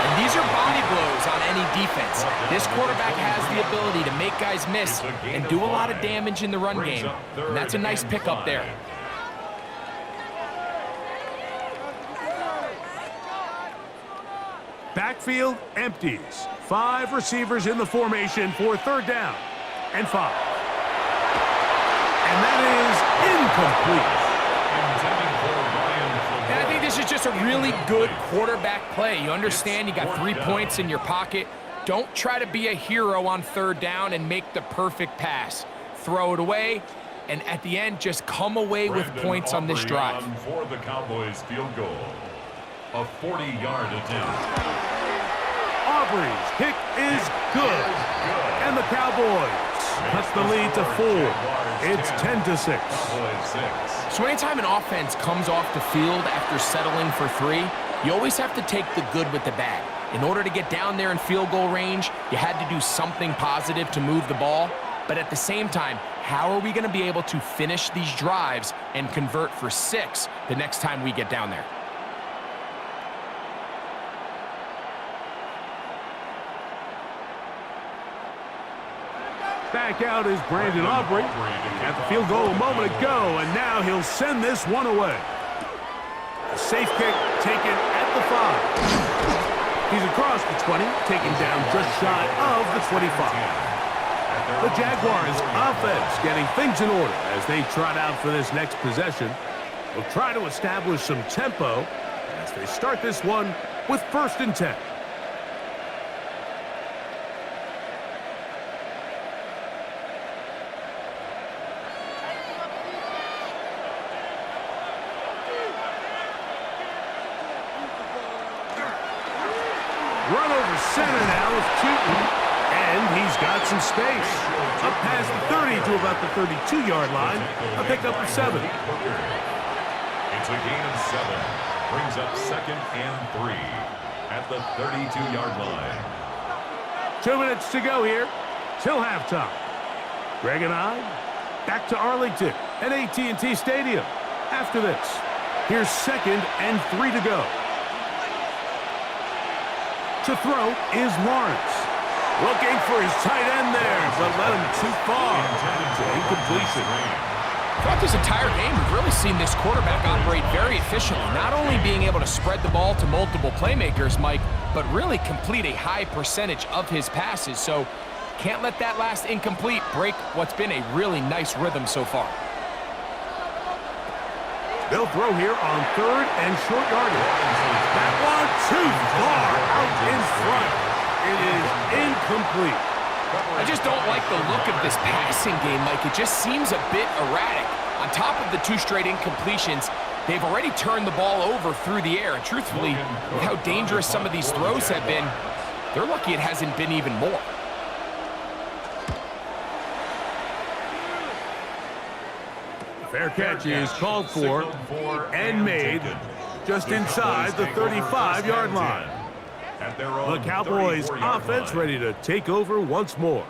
And these are body blows on any defense. This quarterback has the ability to make guys miss and do a lot of damage in the run game, and that's a nice pickup there. Backfield empties. 5 receivers in the formation for 3rd down and 5. And that is incomplete. And I think this is just a really good quarterback play. You understand you got 3 points in your pocket. Don't try to be a hero on 3rd down and make the perfect pass. Throw it away, and at the end, just come away with points on this drive. For the Cowboys field goal. A 40-yard attempt. Aubrey's kick is good. And the Cowboys cuts the lead to 4. It's 10-6. So anytime an offense comes off the field after settling for 3, you always have to take the good with the bad. In order to get down there in field goal range, you had to do something positive to move the ball. But at the same time, how are we going to be able to finish these drives and convert for 6 the next time we get down there? Back out is Brandon Aubrey. At the field goal a moment ago, and now he'll send this one away. A safe kick taken at the 5. He's across the 20, taken down just shy of the 25. The Jaguars offense getting things in order as they trot out for this next possession. They'll try to establish some tempo as they start this one with 1st and 10. Run over center now with Keaton, and he's got some space. Up past the 30 to about the 32-yard line. A pickup of 7. It's a gain of 7. Brings up 2nd and 3 at the 32-yard line. 2 minutes to go here till halftime. Greg and I, back to Arlington at AT&T Stadium. After this, here's 2nd and 3 to go. To throw is Lawrence. Looking for his tight end there, but led him too far. Incompletion. Throughout this entire game, we've really seen this quarterback operate very efficiently, not only being able to spread the ball to multiple playmakers, Mike, but really complete a high percentage of his passes. So can't let that last incomplete break what's been a really nice rhythm so far. They'll throw here on 3rd and short yardage. That one too far out in front. It is incomplete. I just don't like the look of this passing game, Mike. It just seems a bit erratic. On top of the 2 straight incompletions, they've already turned the ball over through the air. And truthfully, with how dangerous some of these throws have been, they're lucky it hasn't been even more. Fair catch is called for and made just inside the 35-yard line. The Cowboys offense ready to take over once more.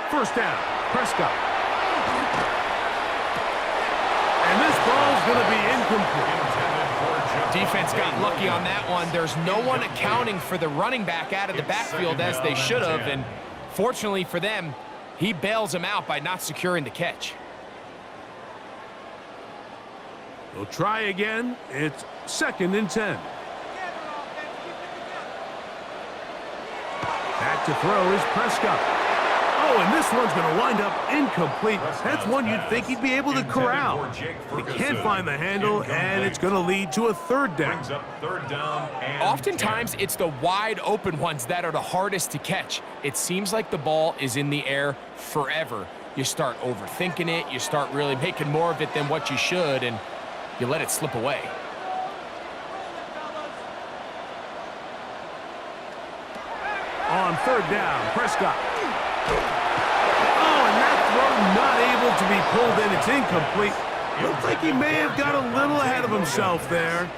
First down, Prescott. And this ball's going to be incomplete. Defense got lucky on that one. There's no one accounting for the running back out of the backfield as they should have, and fortunately for them, he bails him out by not securing the catch. They'll try again. It's 2nd and 10. Back to throw is Prescott. Oh, and this one's going to wind up incomplete. That's one you'd think he'd be able to corral. He can't find the handle, and it's going to lead to a 3rd down. Oftentimes, it's the wide open ones that are the hardest to catch. It seems like the ball is in the air forever. You start overthinking it, you start really making more of it than what you should, and you let it slip away. On 3rd down, Prescott. Oh, and that throw not able to be pulled in. It's incomplete. Looks like he may have got a little ahead of himself there.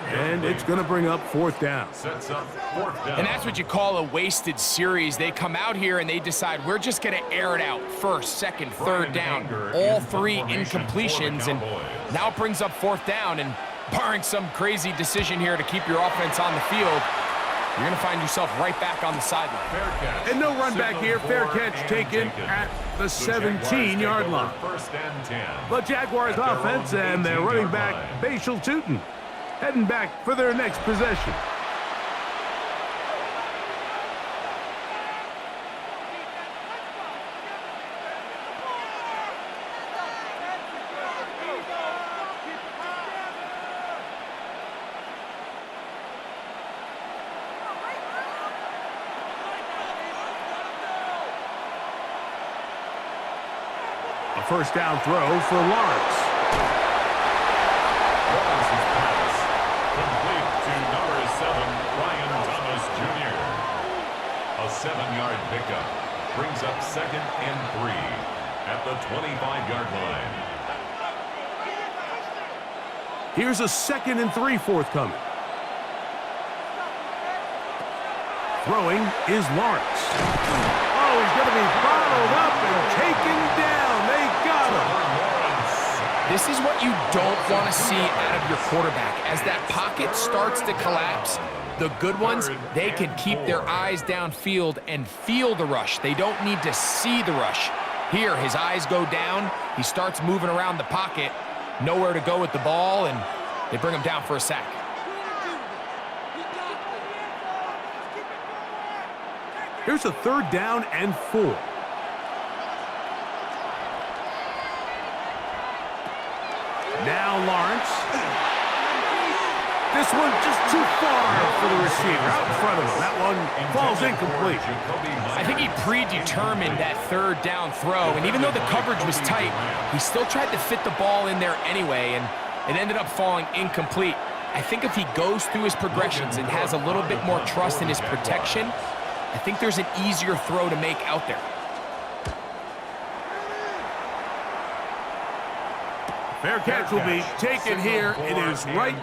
And it's going to bring up 4th down. And that's what you call a wasted series. They come out here and they decide we're just going to air it out. 1st, 2nd, 3rd down. All 3 incompletions. And now it brings up 4th down. And barring some crazy decision here to keep your offense on the field, you're going to find yourself right back on the sideline. And no run back here. Fair catch taken at the 17-yard line. The Jaguars offense and their running back, Bashal Tootin, heading back for their next possession. A 1st down throw for Lawrence. Lawrence's pass complete to number 7, Brian Thomas Jr. A 7-yard pickup brings up 2nd and 3 at the 25-yard line. Here's a 2nd and 3 forthcoming. Throwing is Lawrence. Oh, he's going to be bottled up and taken down. They got him. This is what you don't want to see out of your quarterback. As that pocket starts to collapse, the good ones, they can keep their eyes downfield and feel the rush. They don't need to see the rush. Here, his eyes go down. He starts moving around the pocket. Nowhere to go with the ball, and they bring him down for a sack. Here's a 3rd down and 4. Now Lawrence. This one just too far for the receiver out in front of him. That one falls incomplete. I think he predetermined that 3rd down throw, and even though the coverage was tight, he still tried to fit the ball in there anyway, and it ended up falling incomplete. I think if he goes through his progressions and has a little bit more trust in his protection, I think there's an easier throw to make out there. Fair catch will be taken here. It is right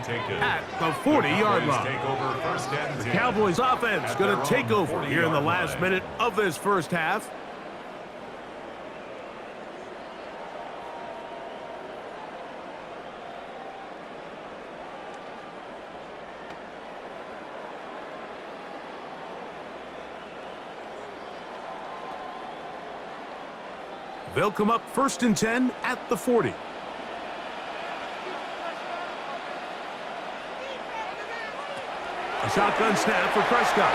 at the 40-yard line. The Cowboys offense going to take over here in the last minute of this first half. They'll come up 1st and 10 at the 40. A shotgun snap for Prescott.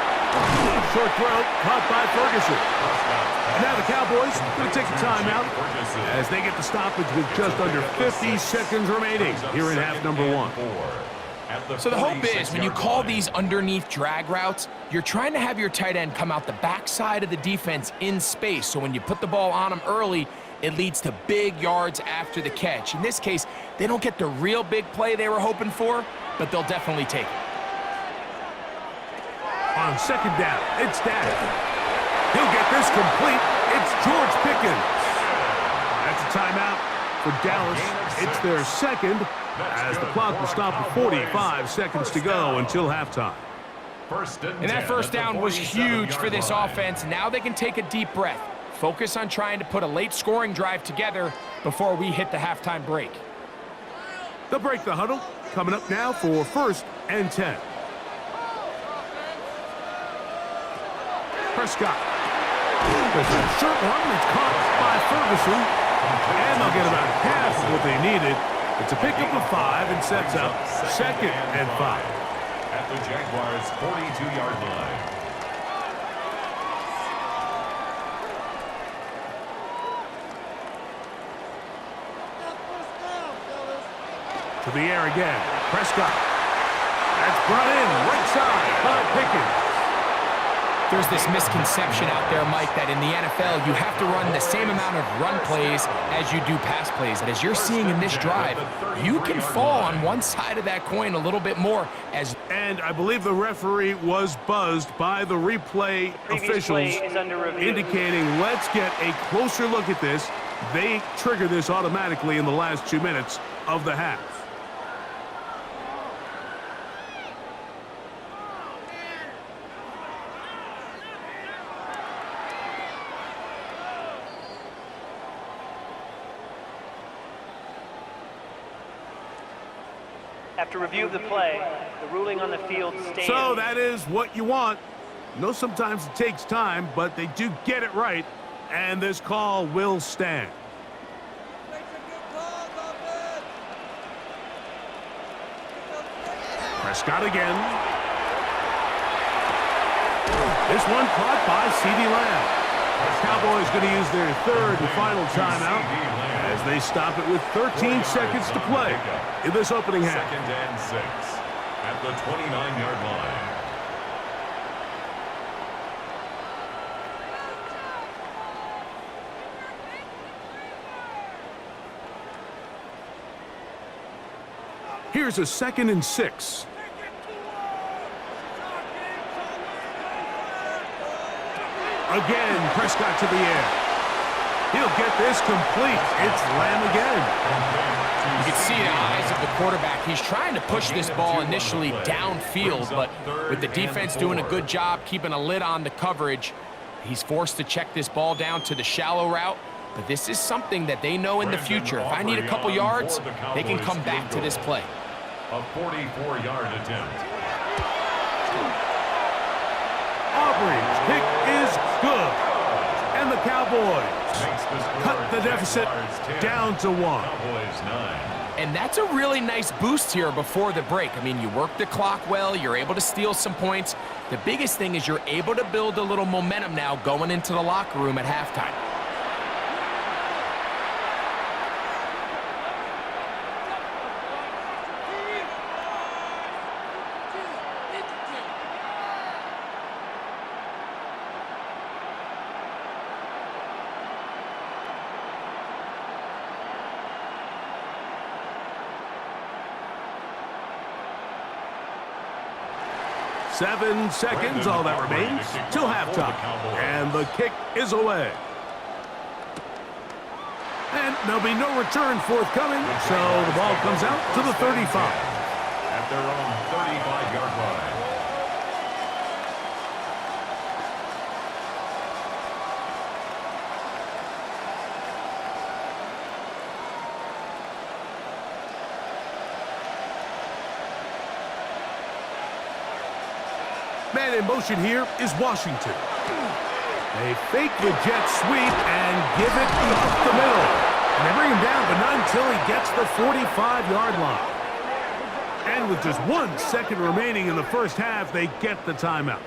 Short throw caught by Ferguson. And now the Cowboys going to take a timeout as they get the stoppage with just under 50 seconds remaining here in half number 1. So the hope is when you call these underneath drag routes, you're trying to have your tight end come out the backside of the defense in space. So when you put the ball on him early, it leads to big yards after the catch. In this case, they don't get the real big play they were hoping for, but they'll definitely take it. On 2nd down, it's Dak. He'll get this complete. It's George Pickens. That's a timeout for Dallas. It's their second, as the clock will stop at 45 seconds to go until halftime. And that first down was huge for this offense. Now they can take a deep breath. Focus on trying to put a late scoring drive together before we hit the halftime break. They'll break the huddle. Coming up now for 1st and 10. Prescott. There's a short one that's caught by Ferguson. And they'll get about half of what they needed. It's a pickup of 5 and sets up 2nd and 5. At the Jaguars' 42-yard line. To the air again. Prescott. That's brought in right side by Pickens. There's this misconception out there, Mike, that in the NFL, you have to run the same amount of run plays as you do pass plays. And as you're seeing in this drive, you can fall on one side of that coin a little bit more. And I believe the referee was buzzed by the replay officials, indicating let's get a closer look at this. They trigger this automatically in the last 2 minutes of the half. After review of the play, the ruling on the field stands. So that is what you want. I know sometimes it takes time, but they do get it right, and this call will stand. Prescott again. This one caught by CeeDee Lamb. The Cowboys going to use their 3rd and final timeout as they stop it with 13 seconds to play in this opening half. 2nd and 6 at the 29-yard line. Here's a 2nd and 6. Again, Prescott to the air. He'll get this complete. It's Lamb again. You can see the eyes of the quarterback. He's trying to push this ball initially downfield, but with the defense doing a good job keeping a lid on the coverage, he's forced to check this ball down to the shallow route. But this is something that they know in the future. If I need a couple yards, they can come back to this play. A 44-yard attempt. Aubrey's kick is good. And the Cowboys cut the deficit down to 1. Cowboys 9. And that's a really nice boost here before the break. I mean, you work the clock well. You're able to steal some points. The biggest thing is you're able to build a little momentum now going into the locker room at halftime. 7 seconds, all that remains, till halftime. And the kick is away. And there'll be no return forthcoming, so the ball comes out to the 35. At their own 35-yard line. Man in motion here is Washington. They fake the jet sweep and give it up the middle. And they bring him down, but not until he gets the 45-yard line. And with just 1 second remaining in the first half, they get the timeout.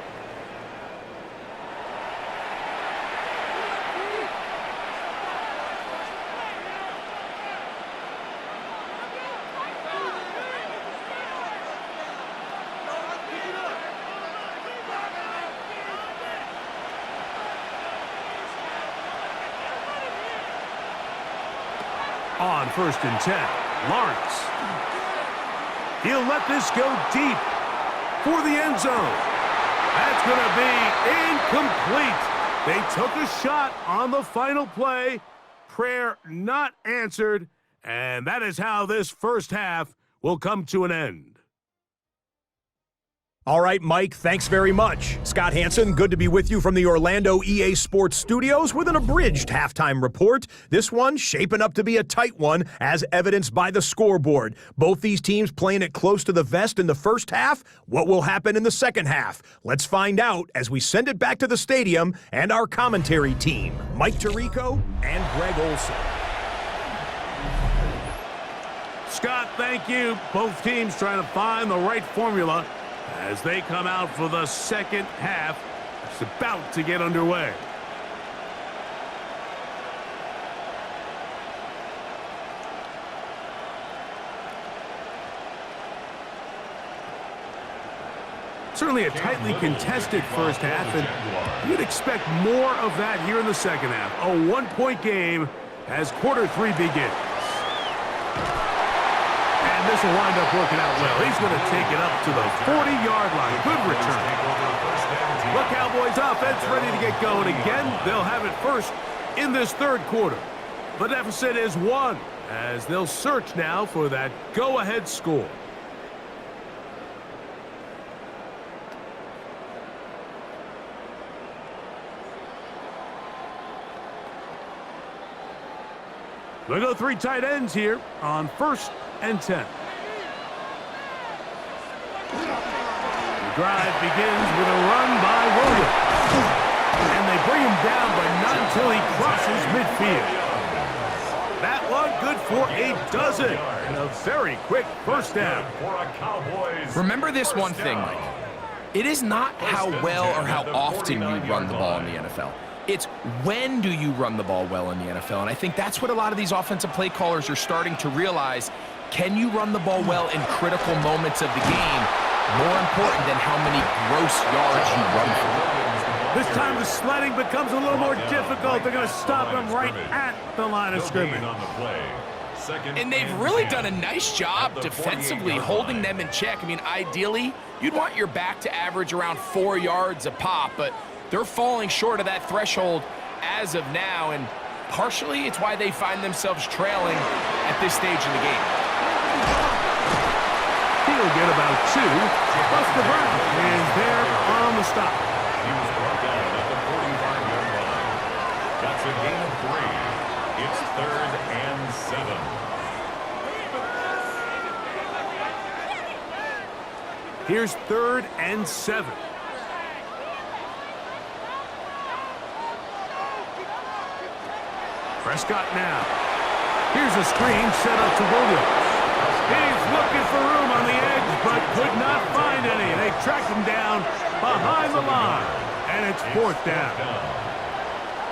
On 1st and 10, Lawrence. He'll let this go deep for the end zone. That's going to be incomplete. They took a shot on the final play. Prayer not answered. And that is how this first half will come to an end. All right, Mike, thanks very much. Scott Hansen, good to be with you from the Orlando EA Sports Studios with an abridged halftime report. This one shaping up to be a tight one, as evidenced by the scoreboard. Both these teams playing it close to the vest in the first half. What will happen in the second half? Let's find out as we send it back to the stadium and our commentary team, Mike Tirico and Greg Olson. Scott, thank you. Both teams trying to find the right formula as they come out for the second half. It's about to get underway. Certainly a tightly contested first half, and you'd expect more of that here in the second half. A 1-point game as quarter 3 begins. This will wind up working out well. He's going to take it up to the 40-yard line. Good return. The Cowboys offense ready to get going again. They'll have it first in this third quarter. The deficit is 1 as they'll search now for that go-ahead score. They'll go 3 tight ends here on 1st and 10. The drive begins with a run by Williams. And they bring him down, but not until he crosses midfield. That one good for a dozen. And a very quick first down. Remember this one thing, Mike. It is not how well or how often you run the ball in the NFL. It's when do you run the ball well in the NFL. And I think that's what a lot of these offensive play callers are starting to realize. Can you run the ball well in critical moments of the game? More important than how many gross yards you run for. This time the sledding becomes a little more difficult. They're going to stop him right at the line of scrimmage. And they've really done a nice job defensively holding them in check. I mean, ideally, you'd want your back to average around 4 yards a pop, but they're falling short of that threshold as of now, and partially it's why they find themselves trailing at this stage in the game. He'll get about 2. Buster Brown is there on the stop. He was brought down at the 45-yard line. That's a gain of 3. It's 3rd and 7. Here's 3rd and 7. Prescott now. Here's a screen set up to Williams. He's looking for room on the edge, but could not find any. They tracked him down behind the line, and it's 4th down.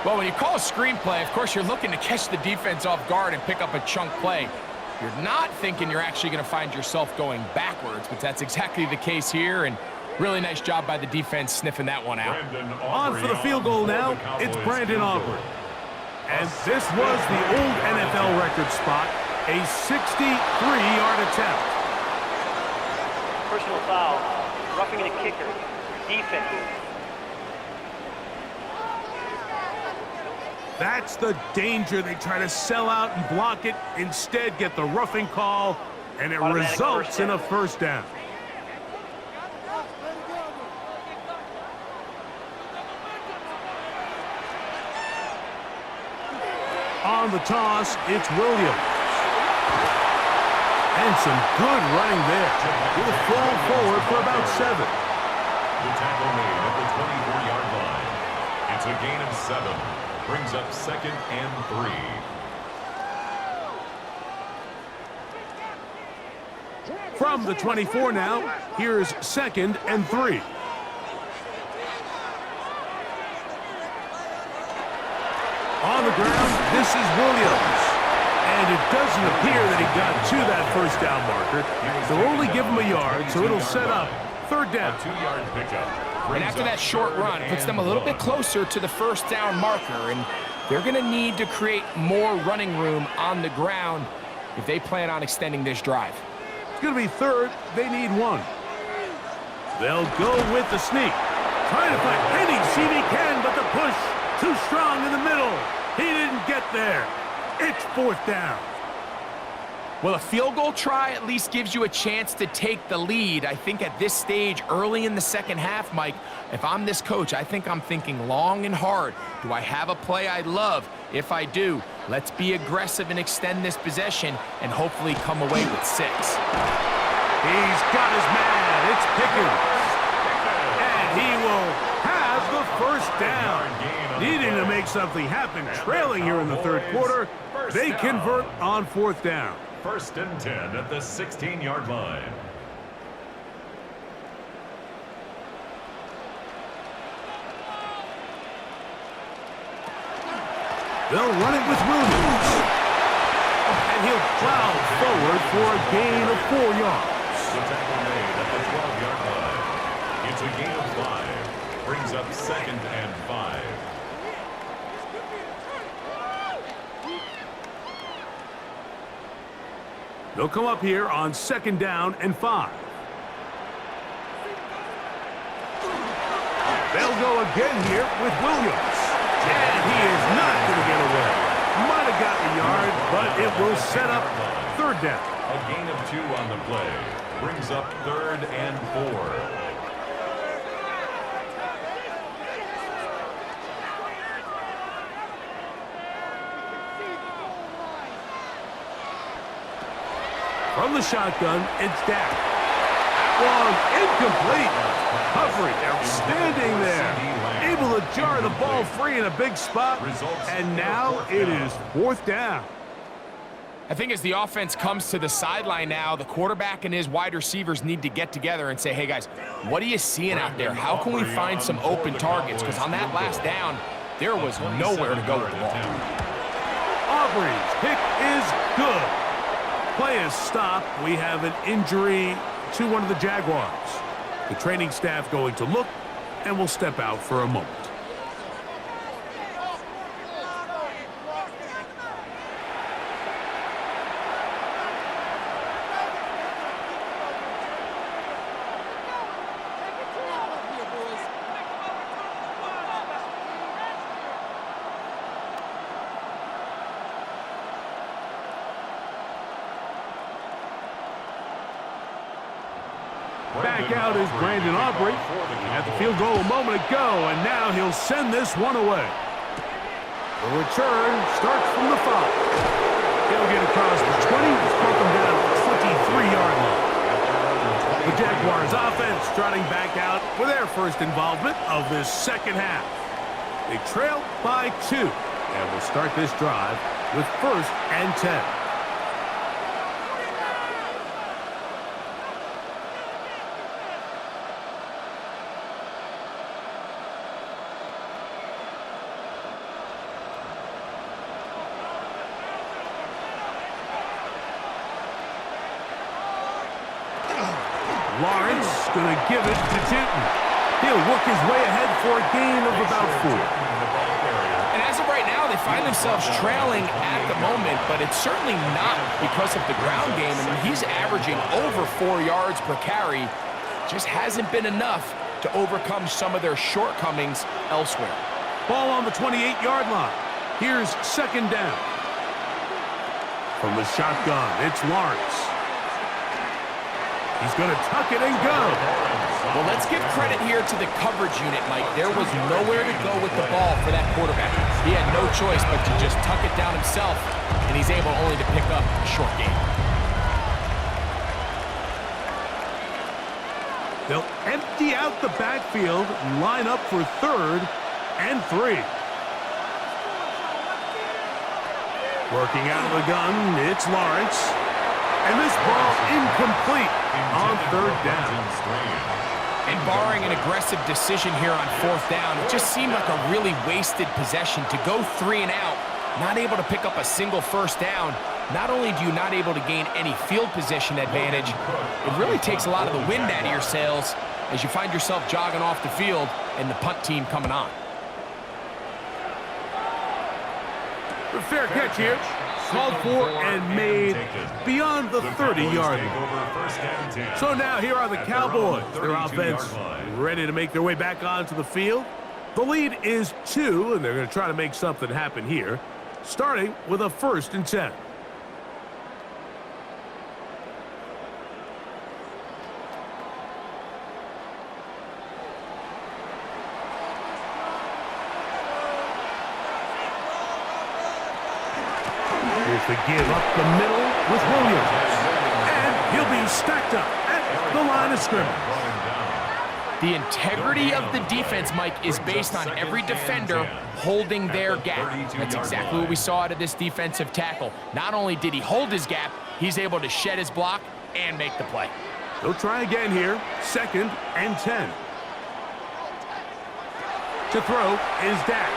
Well, when you call a screenplay, of course, you're looking to catch the defense off guard and pick up a chunk play. You're not thinking you're actually going to find yourself going backwards, but that's exactly the case here, and really nice job by the defense sniffing that one out. On for the field goal now, it's Brandon Aubrey. And this was the old NFL record spot, a 63-yard attempt. Personal foul, roughing the kicker. defense. That's the danger. They try to sell out and block it, instead get the roughing call, and it Automatic results in a first down. On the toss, it's Williams. And some good running there. He'll fall forward for about 7. The tackle made at the 24-yard line. It's a gain of 7. Brings up 2nd and 3. From the 24 now, here's 2nd and 3. On the ground, this is Williams. And it doesn't appear that he got to that first down marker. They'll only give him a yard, so it'll set up 3rd down. A 2-yard pickup. And after that short run, it puts them a little bit closer to the first down marker, and they're going to need to create more running room on the ground if they plan on extending this drive. It's going to be 3rd. They need 1. They'll go with the sneak. Trying to find any seam he can, but the push too strong in the middle. He didn't get there. It's 4th down. Well, a field goal try at least gives you a chance to take the lead. I think at this stage, early in the second half, Mike, if I'm this coach, I think I'm thinking long and hard. Do I have a play I love? If I do, let's be aggressive and extend this possession and hopefully come away with 6. He's got his man. It's Pickens. And he will have the first down. Needing to make something happen, trailing here in the 3rd quarter. They convert on 4th down. 1st and 10 at the 16-yard line. They'll run it with Williams. And he'll plow forward for a gain of 4 yards. The tackle made at the 12-yard line. It's a gain of 5. Brings up 2nd and 5. They'll come up here on 2nd down and 5. They'll go again here with Williams. And he is not going to get away. Might have gotten a yard, but it will set up 3rd down. A gain of 2 on the play. Brings up 3rd and 4. From the shotgun, it's Dak. That one incomplete. Coverage outstanding there. Able to jar the ball free in a big spot. And now it is 4th down. I think as the offense comes to the sideline now, the quarterback and his wide receivers need to get together and say, hey, guys, what are you seeing out there? How can we find some open targets? Because on that last down, there was nowhere to go with the ball. Aubrey's pick is good. Play is stopped. We have an injury to one of the Jaguars. The training staff going to look, and we'll step out for a moment. Back out is Brandon Aubrey. He had the field goal a moment ago, and now he'll send this one away. The return starts from the 5. He'll get across the 20, put them down at the 23-yard line. The Jaguars offense trotting back out for their first involvement of this second half. They trail by 2, and will start this drive with 1st and 10. Lawrence going to give it to Tinton. He'll work his way ahead for a gain of about 4. And as of right now, they find themselves trailing at the moment, but it's certainly not because of the ground game. I mean, he's averaging over 4 yards per carry. Just hasn't been enough to overcome some of their shortcomings elsewhere. Ball on the 28-yard line. Here's second down. From the shotgun, it's Lawrence. He's going to tuck it and go. Well, let's give credit here to the coverage unit, Mike. There was nowhere to go with the ball for that quarterback. He had no choice but to just tuck it down himself, and he's able only to pick up a short gain. They'll empty out the backfield, line up for 3rd and 3. Working out of the gun, it's Lawrence. And this ball incomplete on 3rd down. And barring an aggressive decision here on 4th down, it just seemed like a really wasted possession to go 3 and out, not able to pick up a single 1st down. Not only do you not able to gain any field position advantage, it really takes a lot of the wind out of your sails as you find yourself jogging off the field and the punt team coming on. Fair catch here. Called for and made beyond the 30-yard line. So now here are the Cowboys. Their offense ready to make their way back onto the field. The lead is 2, and they're going to try to make something happen here, starting with a 1st and 10. To give up the middle with Williams. And he'll be stacked up at the line of scrimmage. The integrity of the defense, Mike, is based on every defender holding their gap. That's exactly what we saw out of this defensive tackle. Not only did he hold his gap, he's able to shed his block and make the play. They'll try again here. 2nd and 10. To throw is Dak.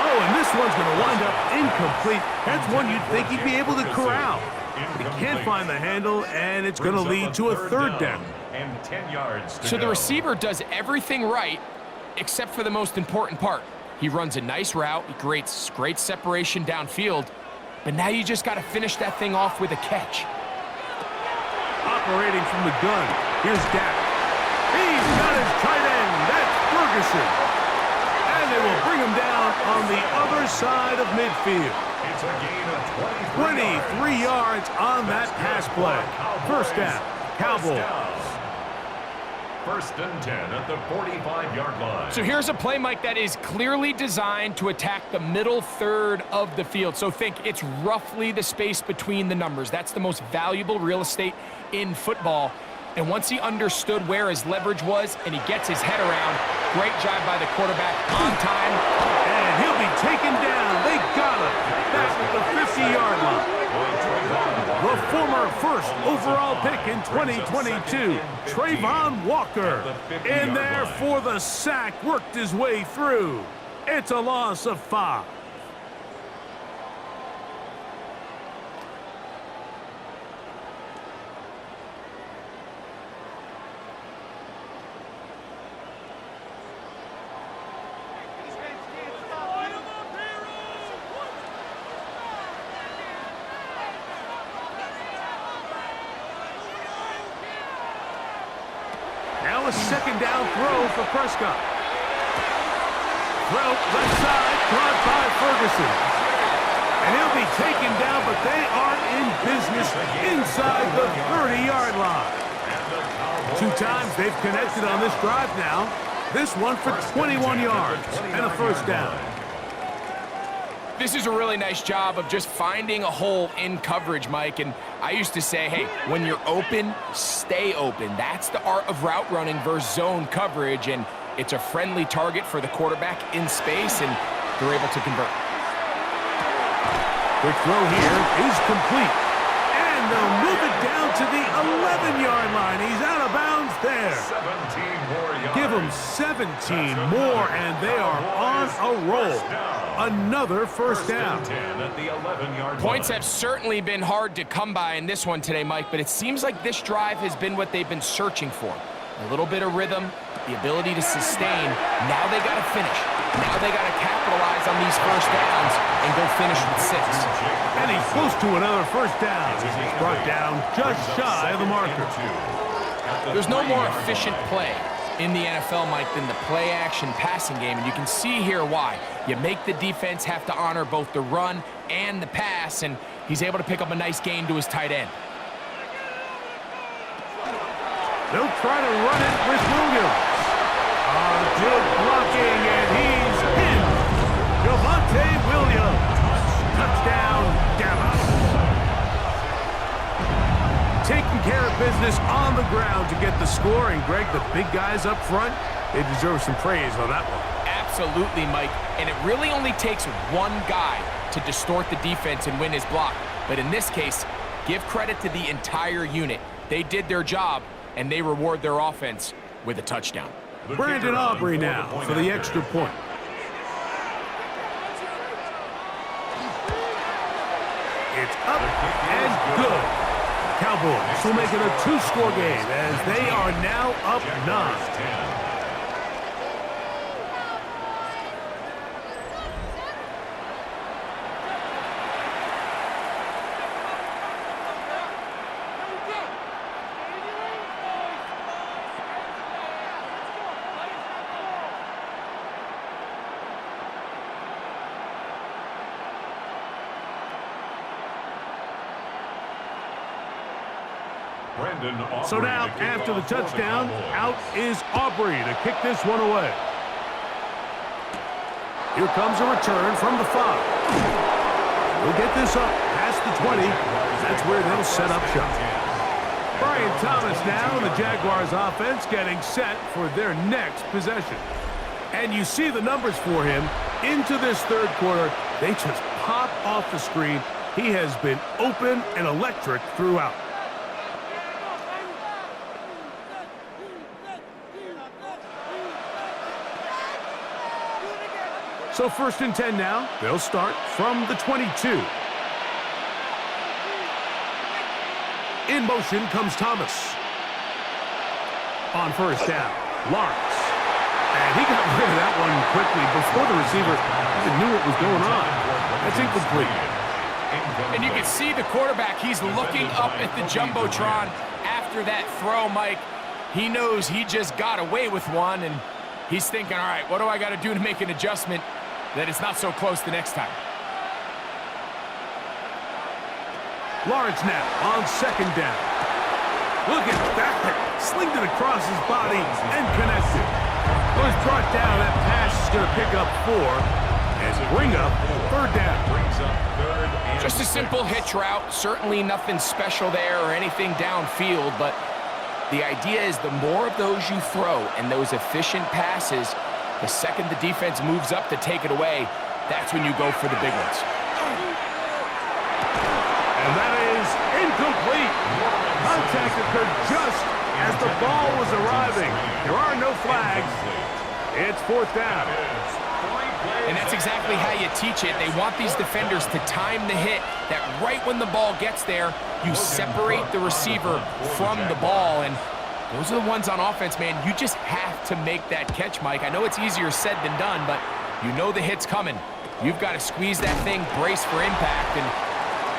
Oh, and this one's going to wind up incomplete. That's one you'd think he'd be able to corral. But he can't find the handle, and it's going to lead to a 3rd down. And 10 yards to So the go. receiver does everything right, except for the most important part. He runs a nice route, he creates great separation downfield, but now you just got to finish that thing off with a catch. Operating from the gun, here's Dak. He's got his tight end. That's Ferguson. And they will bring him down on the other side of midfield. It's a gain of 23 yards on that pass play. 1st down, Cowboys. 1st and 10 at the 45-yard line. So here's a play, Mike, that is clearly designed to attack the middle 3rd of the field. So think it's roughly the space between the numbers. That's the most valuable real estate in football. And once he understood where his leverage was and he gets his head around, great job by the quarterback on time. And he'll be taken down. They got him back at the 50-yard line. The former 1st overall pick in 2022, Trayvon Walker, in there for the sack, worked his way through. It's a loss of 5. Now a 2nd down throw for Prescott. Throw left side, caught by Ferguson. And he'll be taken down, but they are in business inside the 30-yard line. 2 times they've connected on this drive now. This one for 21 yards and a 1st down. This is a really nice job of just finding a hole in coverage, Mike. And I used to say, hey, when you're open, stay open. That's the art of route running versus zone coverage. And it's a friendly target for the quarterback in space, and they're able to convert. Quick throw here is complete. And they'll move it down to the 11-yard line. He's out of bounds there. 17 more yards. Give them 17 more, and they are on a roll. Another 1st down. 10 at the 11-yard Points line. have certainly been hard to come by in this one today, Mike, but it seems like this drive has been what they've been searching for. A little bit of rhythm, the ability to sustain. Now they got to finish. Now they got to capitalize on these 1st downs and go finish with 6. And he's close to another 1st down. He's brought down just shy of the marker. There's no more efficient play in the NFL, Mike, than the play-action passing game, and you can see here why. You make the defense have to honor both the run and the pass, and he's able to pick up a nice gain to his tight end. They'll try to run it with Williams. Good blocking, and he's in. Javonte Williams. Touchdown, Dallas. Taking care of business on the ground to get the score. And, Greg, the big guys up front, they deserve some praise on that one. Absolutely, Mike. And it really only takes one guy to distort the defense and win his block. But in this case, give credit to the entire unit. They did their job, and they reward their offense with a touchdown. Brandon Aubrey now for the extra point. It's up and good. Cowboys will make it a two-score game as they are now up 9. So now, after the touchdown, out is Aubrey to kick this one away. Here comes a return from the 5. We'll get this up past the 20. That's where they'll set up shop. Brian Thomas now, the Jaguars offense, getting set for their next possession. And you see the numbers for him into this third quarter. They just pop off the screen. He has been open and electric throughout. So 1st and 10 now. They'll start from the 22. In motion comes Thomas. On 1st down, Lawrence. And he got rid of that one quickly before the receiver even knew what was going on. That's incomplete. And you can see the quarterback, he's looking up at the Jumbotron after that throw, Mike. He knows he just got away with one, and he's thinking, all right, what do I got to do to make an adjustment that it's not so close the next time? Lawrence now on 2nd down. Look at that. Slinged it across his body and connected. Was brought down. That pass is going to pick up 4 and bring up 3rd down. Just a simple hitch route. Certainly nothing special there or anything downfield, but the idea is the more of those you throw and those efficient passes, the second the defense moves up to take it away, that's when you go for the big ones. And that is incomplete. Contact occurred just as the ball was arriving. There are no flags. It's 4th down. And that's exactly how you teach it. They want these defenders to time the hit, that right when the ball gets there, you separate the receiver from the ball. And those are the ones on offense, man. You just have to make that catch, Mike. I know it's easier said than done, but you know the hit's coming. You've got to squeeze that thing, brace for impact, and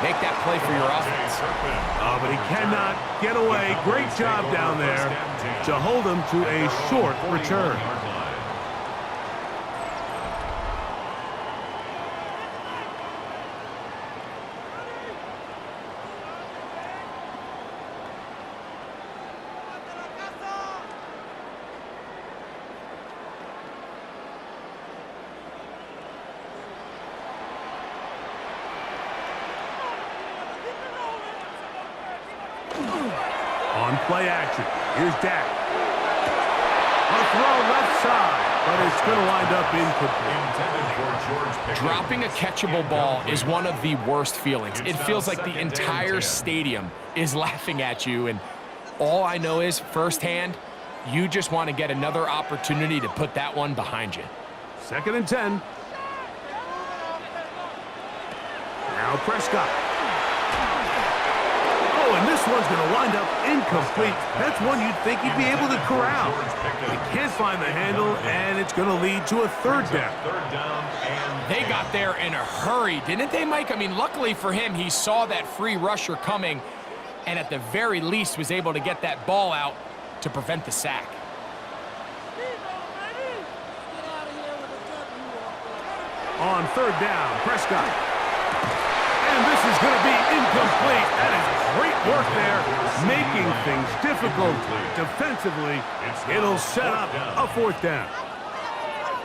make that play for your offense. Oh, but he cannot get away. Great job down there to hold him to a short return. On play action, here's Dak. A throw left side, but it's going to wind up incomplete. Dropping a catchable ball is one of the worst feelings. It feels like the entire stadium is laughing at you, and all I know is, firsthand, you just want to get another opportunity to put that one behind you. 2nd and 10. Now Prescott. And this one's going to wind up incomplete. That's one you'd think he'd be able to corral. He can't find the handle, and it's going to lead to a 3rd down. They got there in a hurry, didn't they, Mike? I mean, luckily for him, he saw that free rusher coming, and at the very least was able to get that ball out to prevent the sack. on third down. Prescott. And this is going to be incomplete. That is great work there, making things difficult defensively. It'll set up a fourth down.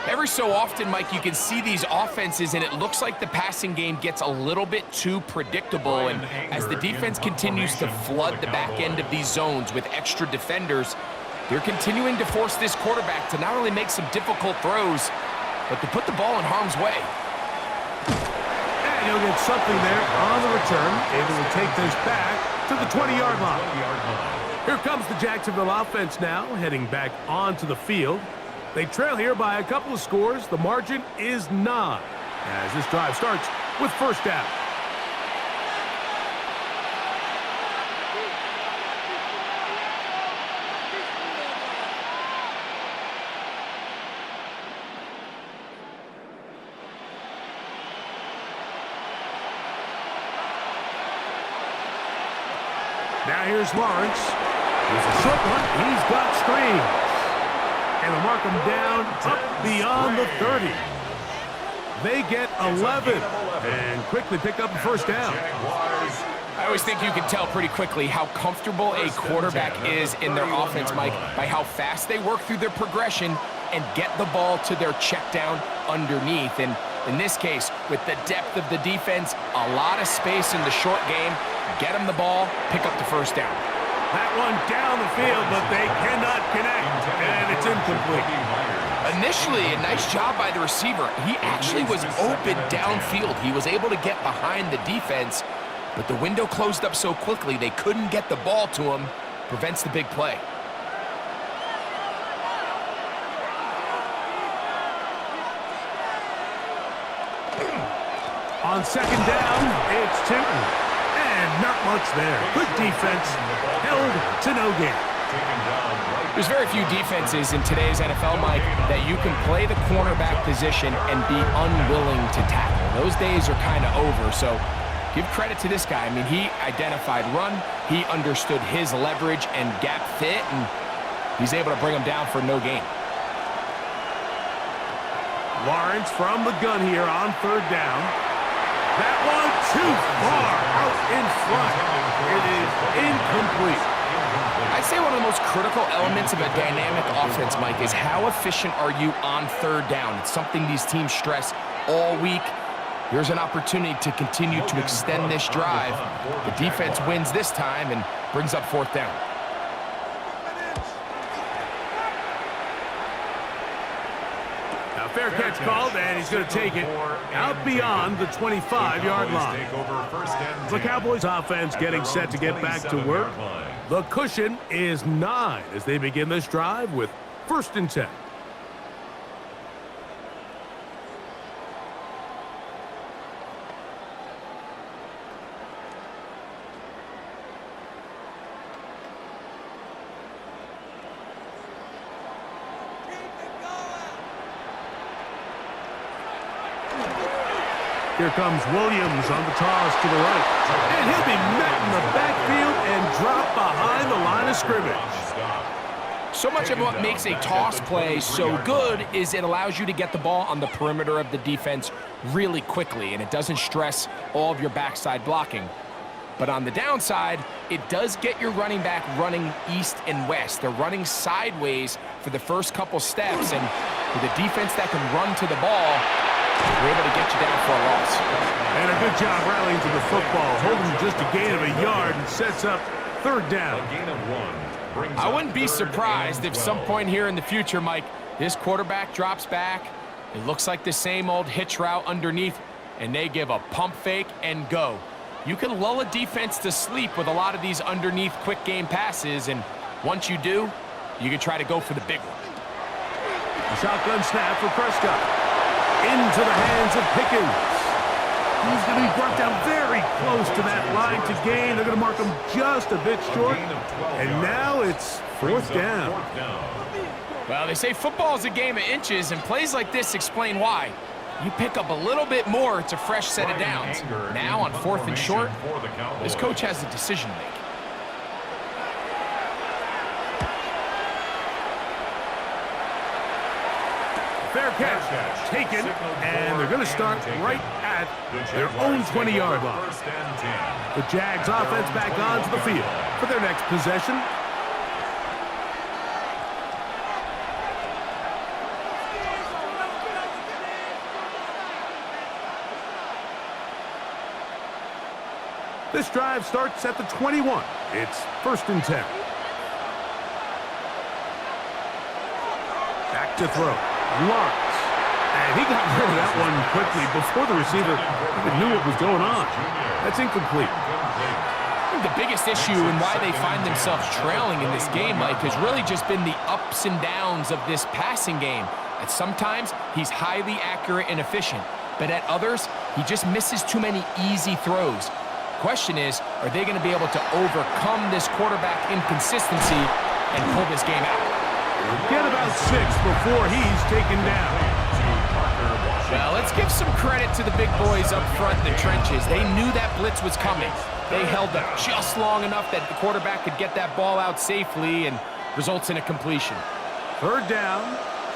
Every so often, Mike, you can see these offenses, and it looks like the passing game gets a little bit too predictable. And as the defense continues to flood the back end of these zones with extra defenders, they're continuing to force this quarterback to not only make some difficult throws, but to put the ball in harm's way. And he'll get something there on the return, able to take this back to the 20-yard line. Here comes the Jacksonville offense now, heading back onto the field. They trail here by a couple of scores. The margin is 9 as this drive starts with first down. Now here's Lawrence. Here's a short one. He's got screens. And they'll mark him down up beyond the 30. They get 11 and quickly pick up the first down. I always think you can tell pretty quickly how comfortable a quarterback is in their offense, Mike, by how fast they work through their progression and get the ball to their check down underneath. And in this case, with the depth of the defense, a lot of space in the short game, get them the ball, pick up the first down. That one down the field, but they cannot connect, and it's incomplete. Initially, a nice job by the receiver. He actually was open downfield. He was able to get behind the defense, but the window closed up so quickly they couldn't get the ball to him. Prevents the big play. On second down, it's Tinton. And not much there. Good defense, held to no gain. There's very few defenses in today's NFL, Mike, that you can play the cornerback position and be unwilling to tackle. Those days are kind of over, so give credit to this guy. I mean, he identified run, he understood his leverage and gap fit, and he's able to bring him down for no gain. Lawrence from the gun here on third down. That one too far out in front. It is incomplete. I'd say one of the most critical elements of a dynamic offense, Mike, is how efficient are you on third down. It's something these teams stress all week. Here's an opportunity to continue to extend this drive. The defense wins this time and brings up fourth down. Fair catch called, and he's going to take it out beyond the 25-yard line. The Cowboys offense getting set to get back to work. The cushion is 9 as they begin this drive with first and 10. Here comes Williams on the toss to the right. And he'll be met in the backfield and dropped behind the line of scrimmage. So much of what makes a toss play so good is it allows you to get the ball on the perimeter of the defense really quickly, and it doesn't stress all of your backside blocking. But on the downside, it does get your running back running east and west. They're running sideways for the first couple steps, and with a defense that can run to the ball, we're able to get you down for a loss. And a good job rallying to the football, holding just a gain of a yard and sets up third down. A gain of 1. I wouldn't be surprised if some point here in the future, Mike, this quarterback drops back. It looks like the same old hitch route underneath, and they give a pump fake and go. You can lull a defense to sleep with a lot of these underneath quick game passes, and once you do, you can try to go for the big one. A shotgun snap for Prescott. Into the hands of Pickens. He's going to be brought down very close to that line to gain. They're going to mark him just a bit short. And now it's fourth down. Well, they say football is a game of inches, and plays like this explain why. You pick up a little bit more, it's a fresh set of downs. Now on fourth and short, this coach has a decision to make. Fair catch taken, and they're going to start right at their own 20-yard line. The Jags offense back onto the field for their next possession. This drive starts at the 21. It's 1st and 10. Back to throw. Lawrence. And he got rid of that one quickly before the receiver even knew what was going on. That's incomplete. I think the biggest issue and why they find themselves trailing in this game, Mike, has really just been the ups and downs of this passing game. At sometimes, he's highly accurate and efficient, but at others, he just misses too many easy throws. Question is, are they going to be able to overcome this quarterback inconsistency and pull this game out? Get about 6 before he's taken down. Well, let's give some credit to the big boys up front in the trenches. They knew that blitz was coming. They held up just long enough that the quarterback could get that ball out safely and results in a completion. 3rd down,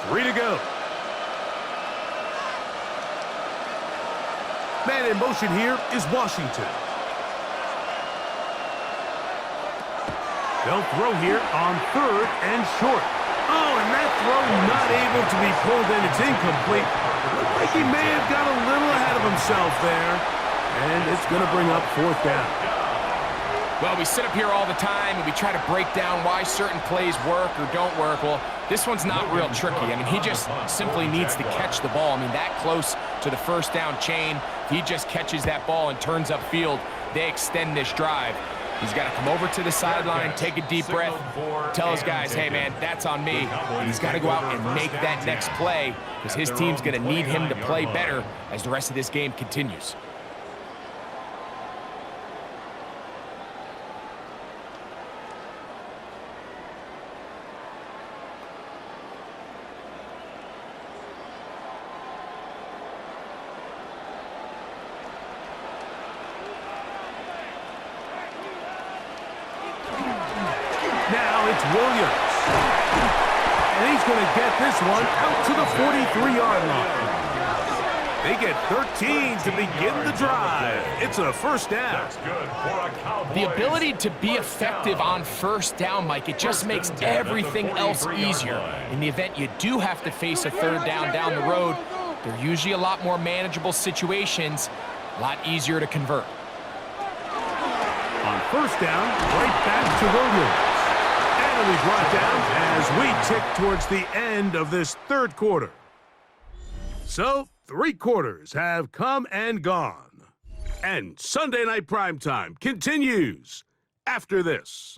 3 to go. Man in motion here is Washington. They'll throw here on 3rd and short. Oh, and that throw not able to be pulled in. It's incomplete. Looks like he may have got a little ahead of himself there. And it's going to bring up 4th down. Well, we sit up here all the time and we try to break down why certain plays work or don't work. Well, this one's not real tricky. I mean, he just simply needs to catch the ball. I mean, that close to the 1st down chain, if he just catches that ball and turns upfield, they extend this drive. He's got to come over to the sideline, take a deep breath, tell his guys, hey, man, that's on me. And he's got to go out and make that next play because his team's going to need him to play better as the rest of this game continues. It's Williams. And he's going to get this one out to the 43-yard line. They get 13 to begin the drive. It's a 1st down. That's good for a Cowboys. The ability to be effective on 1st down, Mike, it just makes everything else easier. In the event you do have to face a 3rd down the road, they're usually a lot more manageable situations, a lot easier to convert. On 1st down, right back to Williams. And we brought down as we tick towards the end of this 3rd quarter. So, 3 quarters have come and gone. And Sunday Night Primetime continues after this.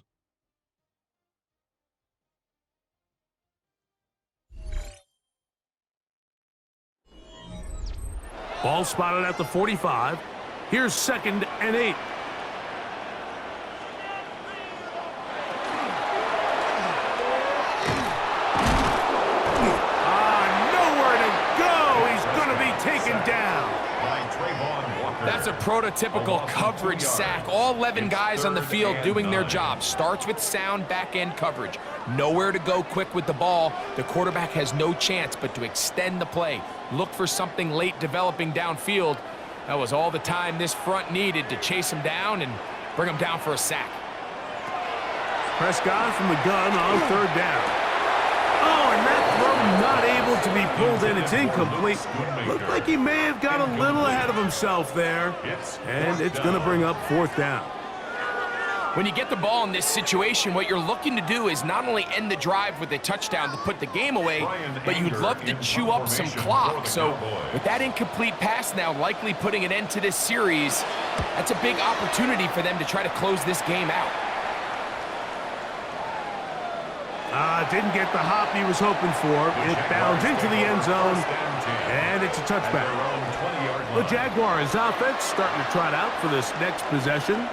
Ball spotted at the 45. Here's 2nd and 8. That's a prototypical coverage sack. All 11 guys on the field doing their job. Starts with sound back-end coverage. Nowhere to go quick with the ball. The quarterback has no chance but to extend the play. Look for something late developing downfield. That was all the time this front needed to chase him down and bring him down for a sack. Prescott from the gun on 3rd down. Oh, and that throw not able to be pulled in. It's incomplete. Looked like he may have got a little ahead of himself there. And it's going to bring up 4th down. When you get the ball in this situation, what you're looking to do is not only end the drive with a touchdown to put the game away, but you'd love to chew up some clock. So with that incomplete pass now likely putting an end to this series, that's a big opportunity for them to try to close this game out. Didn't get the hop he was hoping for. It bounds into the end zone, and it's a touchback. The Jaguars offense starting to trot out for this next possession.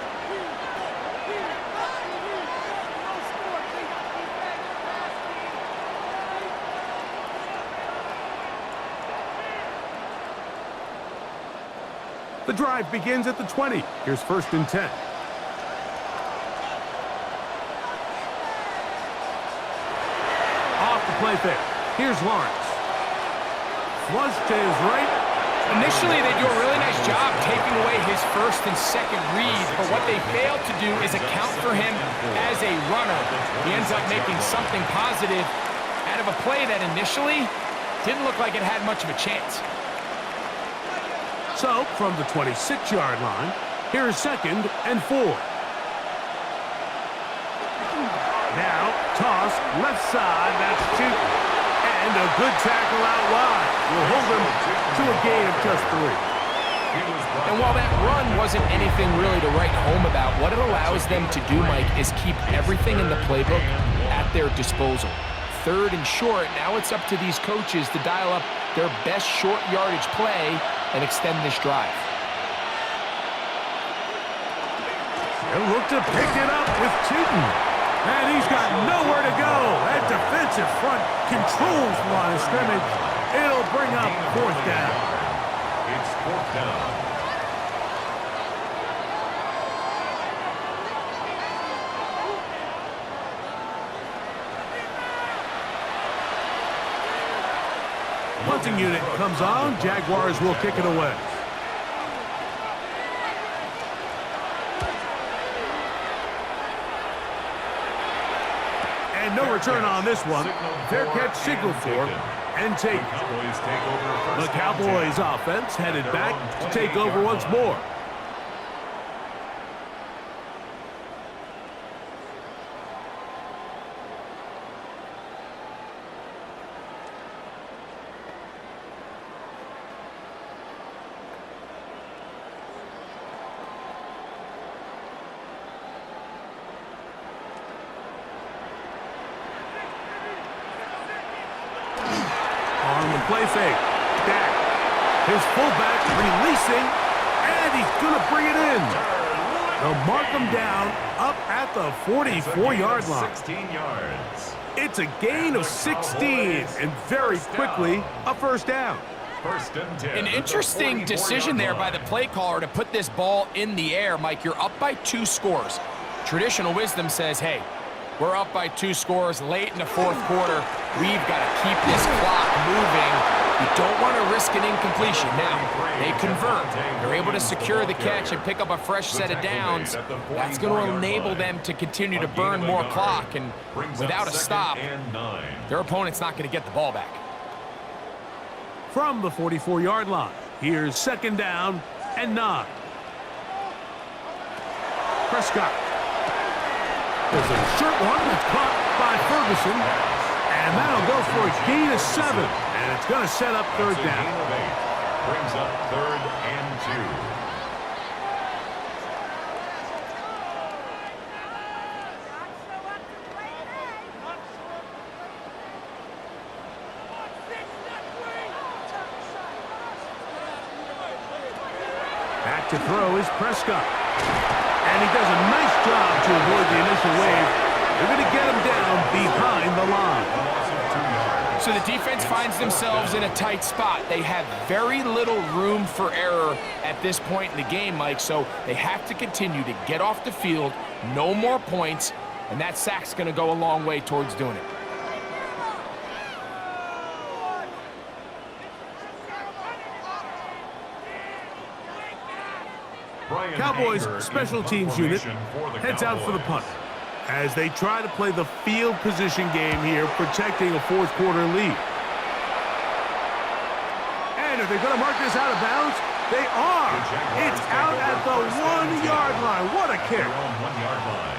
The drive begins at the 20. Here's 1st and 10. Off the play fake. Here's Lawrence. flush to his right. Initially, they do a really nice job taking away his first and second reads, but what they fail to do is account for him as a runner. He ends up making something positive out of a play that initially didn't look like it had much of a chance. So, from the 26-yard line, here's 2nd and 4. Now, toss, left side, that's Tootin. And a good tackle out wide. Will hold him to a gain of just 3. And while that run wasn't anything really to write home about, what it allows them to do, Mike, is keep everything in the playbook at their disposal. 3rd and short, now it's up to these coaches to dial up their best short yardage play and extend this drive. They'll look to pick it up with Tootin. And he's got nowhere to go. That defensive front controls the line of scrimmage. It'll bring up 4th down. It's 4th down. Punting unit comes on. Jaguars will kick it away. And no return on this one. Fair catch signaled for and taken. The Cowboys offense headed back to take over once more. Play fake. Dak. His fullback releasing, and he's going to bring it in. They'll mark him down up at the 44-yard line. 16 yards. It's a gain of 16, and very quickly, a 1st down. 1st and 10. An interesting decision there by the play caller to put this ball in the air. Mike, you're up by 2 scores. Traditional wisdom says, hey, we're up by 2 scores late in the 4th quarter. We've got to keep this clock moving. You don't want to risk an incompletion. Now, they convert. They're able to secure the catch and pick up a fresh set of downs. That's going to enable them to continue to burn more clock. And without a stop, their opponent's not going to get the ball back. From the 44-yard line, here's 2nd down and 9. Prescott. There's a short one that's caught by Ferguson, and that'll go for a gain of 7, and it's going to set up 3rd down. Brings up 3rd and 2. Back to throw is Prescott. And he does a nice job to avoid the initial wave. They're going to get him down behind the line. So the defense finds themselves in a tight spot. They have very little room for error at this point in the game, Mike, so they have to continue to get off the field, no more points, and that sack's going to go a long way towards doing it. Cowboys special teams unit heads out for the punt as they try to play the field position game here, protecting a 4th quarter lead. And are they going to mark this out of bounds? They are. It's out at the 1-yard line. What a kick.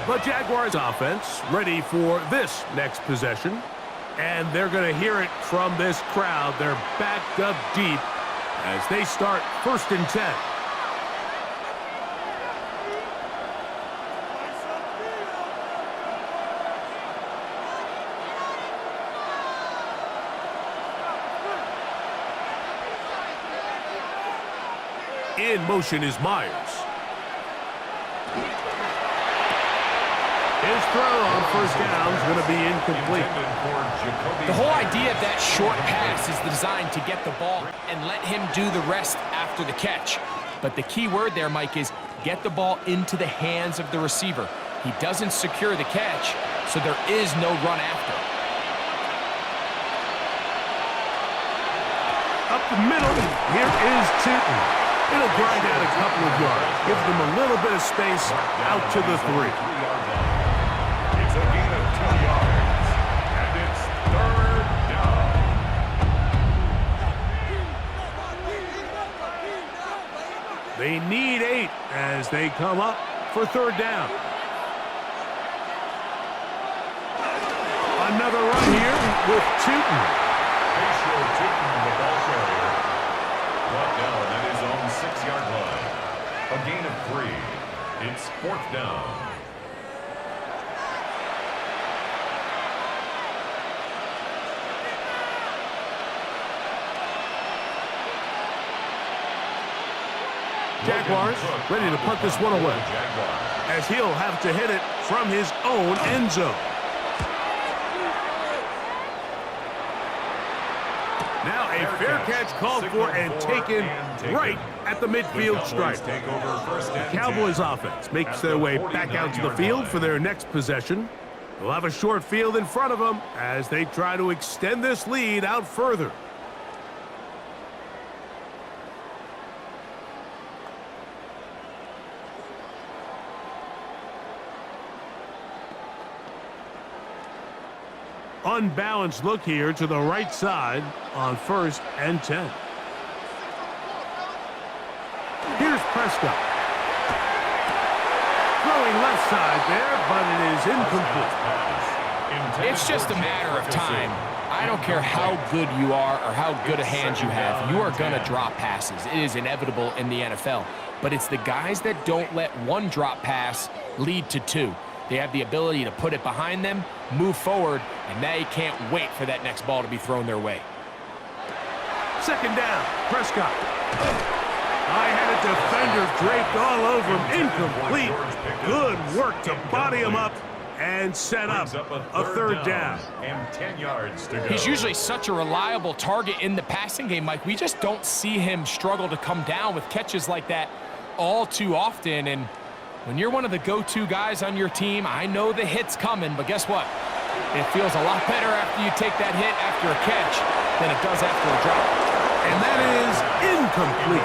The Jaguars offense ready for this next possession. And they're going to hear it from this crowd. They're backed up deep as they start 1st and 10. In motion is Myers. His throw on 1st down is going to be incomplete. The whole idea of that short pass is designed to get the ball and let him do the rest after the catch. But the key word there, Mike, is get the ball into the hands of the receiver. He doesn't secure the catch, so there is no run after. Up the middle. Here is Tootin. It'll grind out a couple of yards. Gives them a little bit of space out to the 3. It's a gain of 2 yards, and it's 3rd down. They need 8 as they come up for 3rd down. Another run here with Tootin. They show Tootin the ball carrier. Brought down at his own 6-yard line. A gain of 3. It's 4th down. Jaguars ready to punt this one away, as he'll have to hit it from his own end zone. Now a fair catch called for and taken right at the midfield stripe. The Cowboys offense makes their way back out to the field for their next possession. They'll have a short field in front of them as they try to extend this lead out further. Unbalanced look here to the right side on 1st and 10. Here's Prescott. Throwing left side there, but it is incomplete. It's just a matter of time. I don't care how good you are or how good a hand you have. You are going to drop passes. It is inevitable in the NFL. But it's the guys that don't let one drop pass lead to 2. They have the ability to put it behind them, move forward, and they can't wait for that next ball to be thrown their way. 2nd down, Prescott. High-headed defender draped all over him, incomplete. Good work to body him up and set up a 3rd down. And 10 yards to go. He's usually such a reliable target in the passing game, Mike. We just don't see him struggle to come down with catches like that all too often. And when you're one of the go-to guys on your team, I know the hit's coming, but guess what? It feels a lot better after you take that hit after a catch than it does after a drop. And that is incomplete.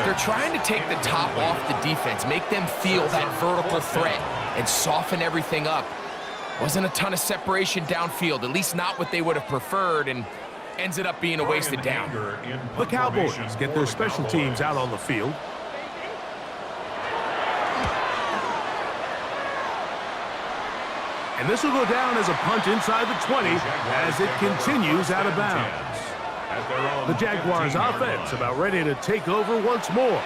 They're trying to take the top off the defense, make them feel that vertical threat, and soften everything up. Wasn't a ton of separation downfield, at least not what they would have preferred, and ends it up being a wasted down. The Cowboys get their special teams out on the field. And this will go down as a punt inside the 20 as it continues out of bounds. The Jaguars offense about ready to take over once more.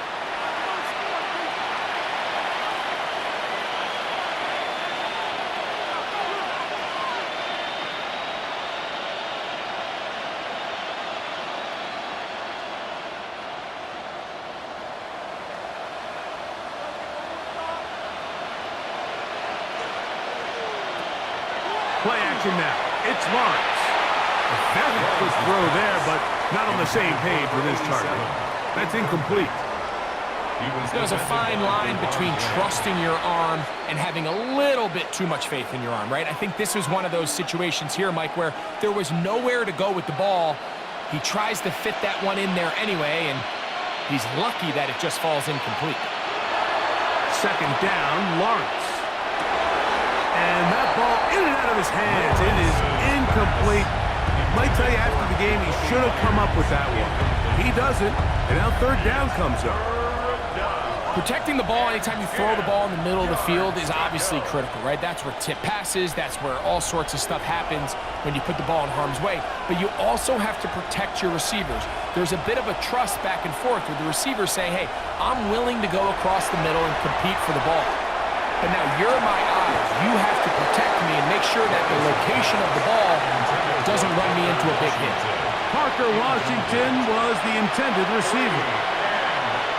Play action now. It's Lawrence. A very quick throw there, but not on the same page with his target. That's incomplete. There's a fine line between trusting your arm and having a little bit too much faith in your arm, right? I think this is one of those situations here, Mike, where there was nowhere to go with the ball. He tries to fit that one in there anyway, and he's lucky that it just falls incomplete. 2nd down, Lawrence. And that ball in and out of his hands. It is incomplete. Might tell you after the game he should have come up with that one. He doesn't, and now 3rd down comes up. Protecting the ball anytime you throw the ball in the middle of the field is obviously critical, right? That's where tip passes, that's where all sorts of stuff happens when you put the ball in harm's way. But you also have to protect your receivers. There's a bit of a trust back and forth with the receivers saying, hey, I'm willing to go across the middle and compete for the ball. But now you're my eyes. You have to protect me and make sure that the location of the ball doesn't run me into a big hit. Parker Washington was the intended receiver.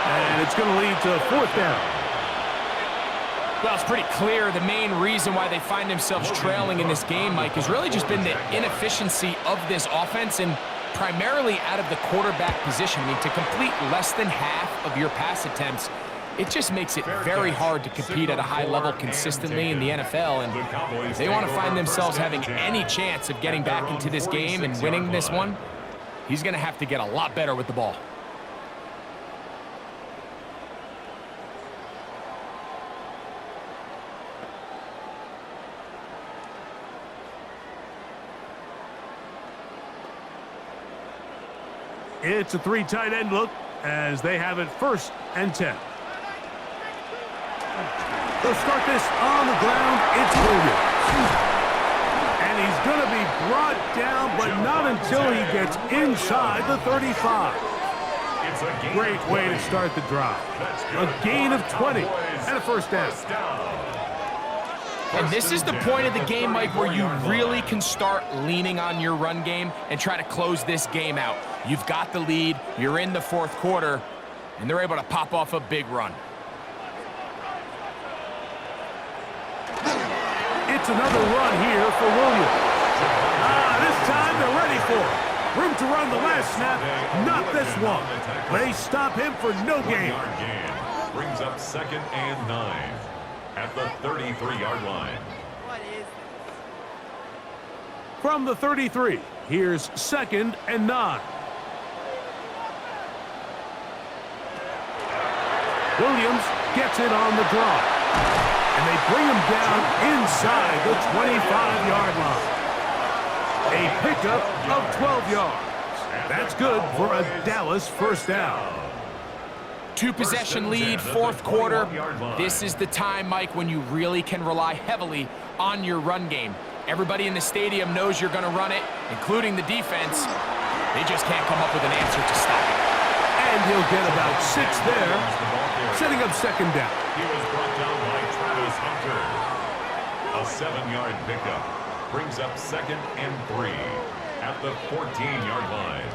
And it's going to lead to 4th down. Well, it's pretty clear the main reason why they find themselves trailing in this game, Mike, has really just been the inefficiency of this offense and primarily out of the quarterback position. I mean, to complete less than half of your pass attempts, it just makes it very hard to compete at a high level consistently in the NFL. And if they want to find themselves having any chance of getting back into this game and winning this one, he's going to have to get a lot better with the ball. It's a 3 tight end look as they have it 1st and 10. They'll start this on the ground. It's Williams. And he's going to be brought down, but not until he gets inside the 35. Great way to start the drive. A gain of 20 and a 1st down. And this is the point of the game, Mike, where you really can start leaning on your run game and try to close this game out. You've got the lead, you're in the 4th quarter, and they're able to pop off a big run. It's another run here for Williams. This time they're ready for it. Room to run the last snap, not this one. They stop him for no gain. Brings up 2nd and 9 at the 33-yard line. From the 33, here's 2nd and 9. Williams gets it on the draw. And they bring him down inside the 25-yard line. A pickup of 12 yards. That's good for a Dallas 1st down. 2-possession lead, 4th quarter. This is the time, Mike, when you really can rely heavily on your run game. Everybody in the stadium knows you're going to run it, including the defense. They just can't come up with an answer to stop it. And he'll get about 6 there, setting up 2nd down. He was brought down by Travis Hunter. A 7-yard pickup brings up 2nd and 3 at the 14-yard line.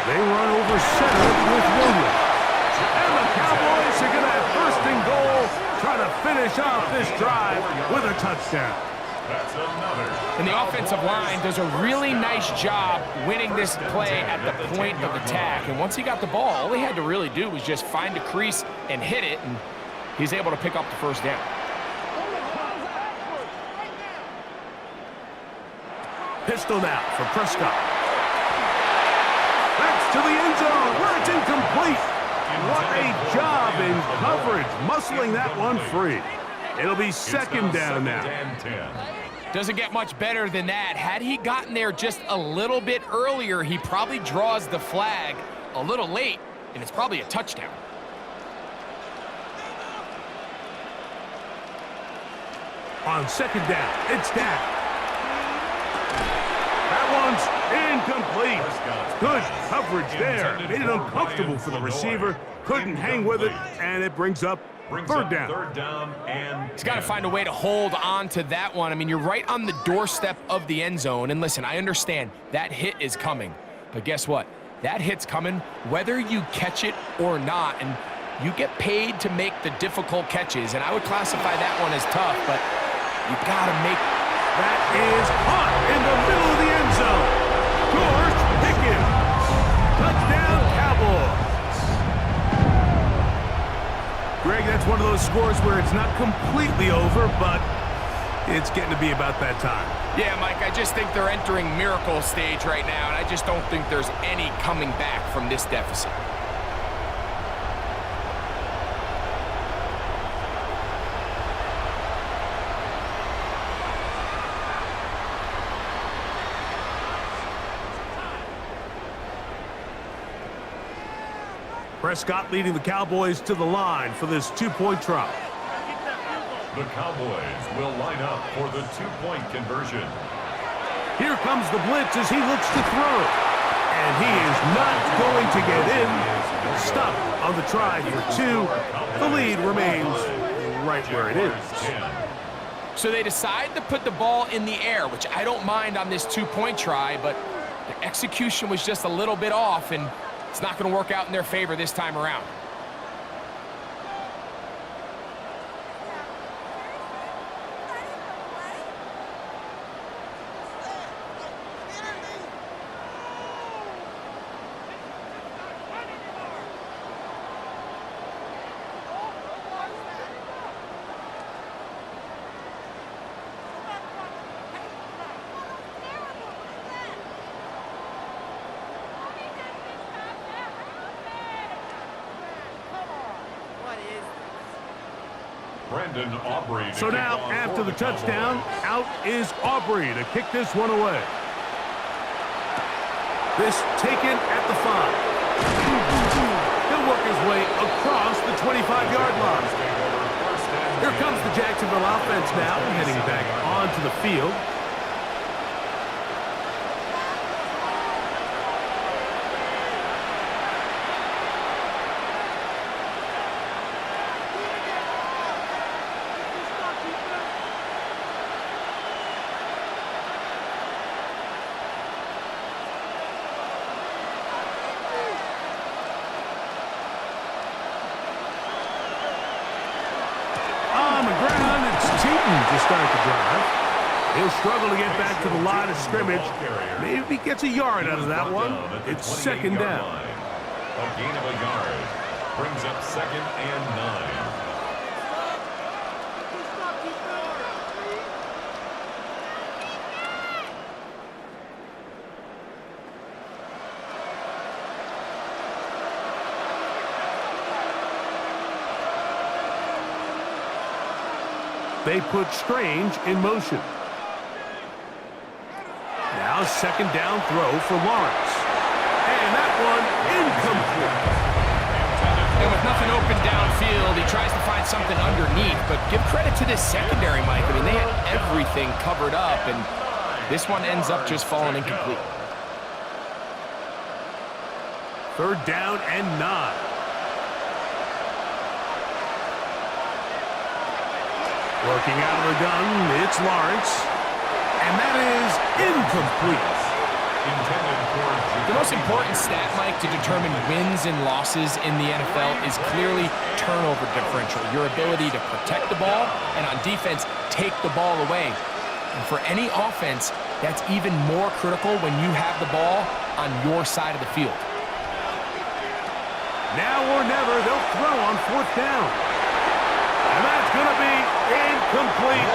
They run over center with Williams. And the Cowboys are going to have 1st and goal, trying to finish off this drive with a touchdown. That's another. And the offensive line does a really nice job winning this play at the point of attack. And once he got the ball, all he had to really do was just find a crease and hit it, and he's able to pick up the 1st down. Pistol now for Prescott. That's to the end zone where it's incomplete. What a job in coverage, muscling that one free. It'll be 2nd down now. Doesn't get much better than that. Had he gotten there just a little bit earlier, he probably draws the flag a little late, and it's probably a touchdown. On 2nd down, it's down. That one's incomplete. Good coverage there. Made it uncomfortable for the receiver. Couldn't hang with it, and it brings up 3rd down. 3rd down and He's got to find a way to hold on to that one. I mean, you're right on the doorstep of the end zone. And listen, I understand that hit is coming. But guess what? That hit's coming whether you catch it or not. And you get paid to make the difficult catches. And I would classify that one as tough, but you got to make. That is hot in the middle of the end zone. George Pickens. Touchdown, Cowboys. Greg, that's one of those scores where it's not completely over, but it's getting to be about that time. Yeah, Mike, I just think they're entering miracle stage right now, and I just don't think there's any coming back from this deficit. Prescott leading the Cowboys to the line for this 2-point try. the Cowboys will line up for the two-point conversion. Here comes the blitz as he looks to throw. And he is not going to get in. Stop on the try for 2. The lead remains right where it is. So they decide to put the ball in the air, which I don't mind on this 2-point try, but the execution was just a little bit off, and it's not going to work out in their favor this time around. Brandon Aubrey. So now, after the touchdown, out is Aubrey to kick this one away. This taken at the 5. He'll work his way across the 25-yard line. Here comes the Jacksonville offense now, heading back onto the field. To start the drive. He'll struggle to get back to the line of scrimmage. Maybe he gets a yard out of that one. It's second down. A gain of a yard brings up 2nd and 9. They put Strange in motion. Now second down throw for Lawrence. And that one incomplete. And with nothing open downfield, he tries to find something underneath. But give credit to this secondary, Mike. I mean, they had everything covered up, and this one ends up just falling incomplete. Third down and 9. Working out of the gun, it's Lawrence. And that is incomplete. The most important stat, Mike, to determine wins and losses in the NFL is clearly turnover differential. Your ability to protect the ball and on defense, take the ball away. And for any offense, that's even more critical when you have the ball on your side of the field. Now or never, they'll throw on 4th down. And that's going to be incomplete.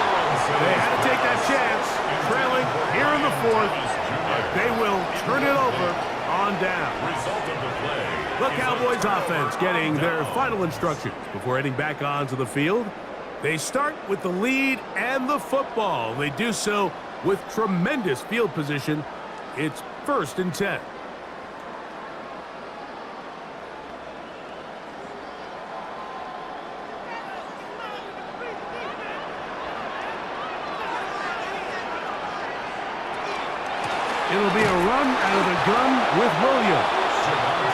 They had to take that chance, trailing here in the 4th. They will turn it over on down. The Cowboys offense getting their final instructions before heading back onto the field. They start with the lead and the football. They do so with tremendous field position. It's 1st and 10. It'll be a run out of the gun with Williams.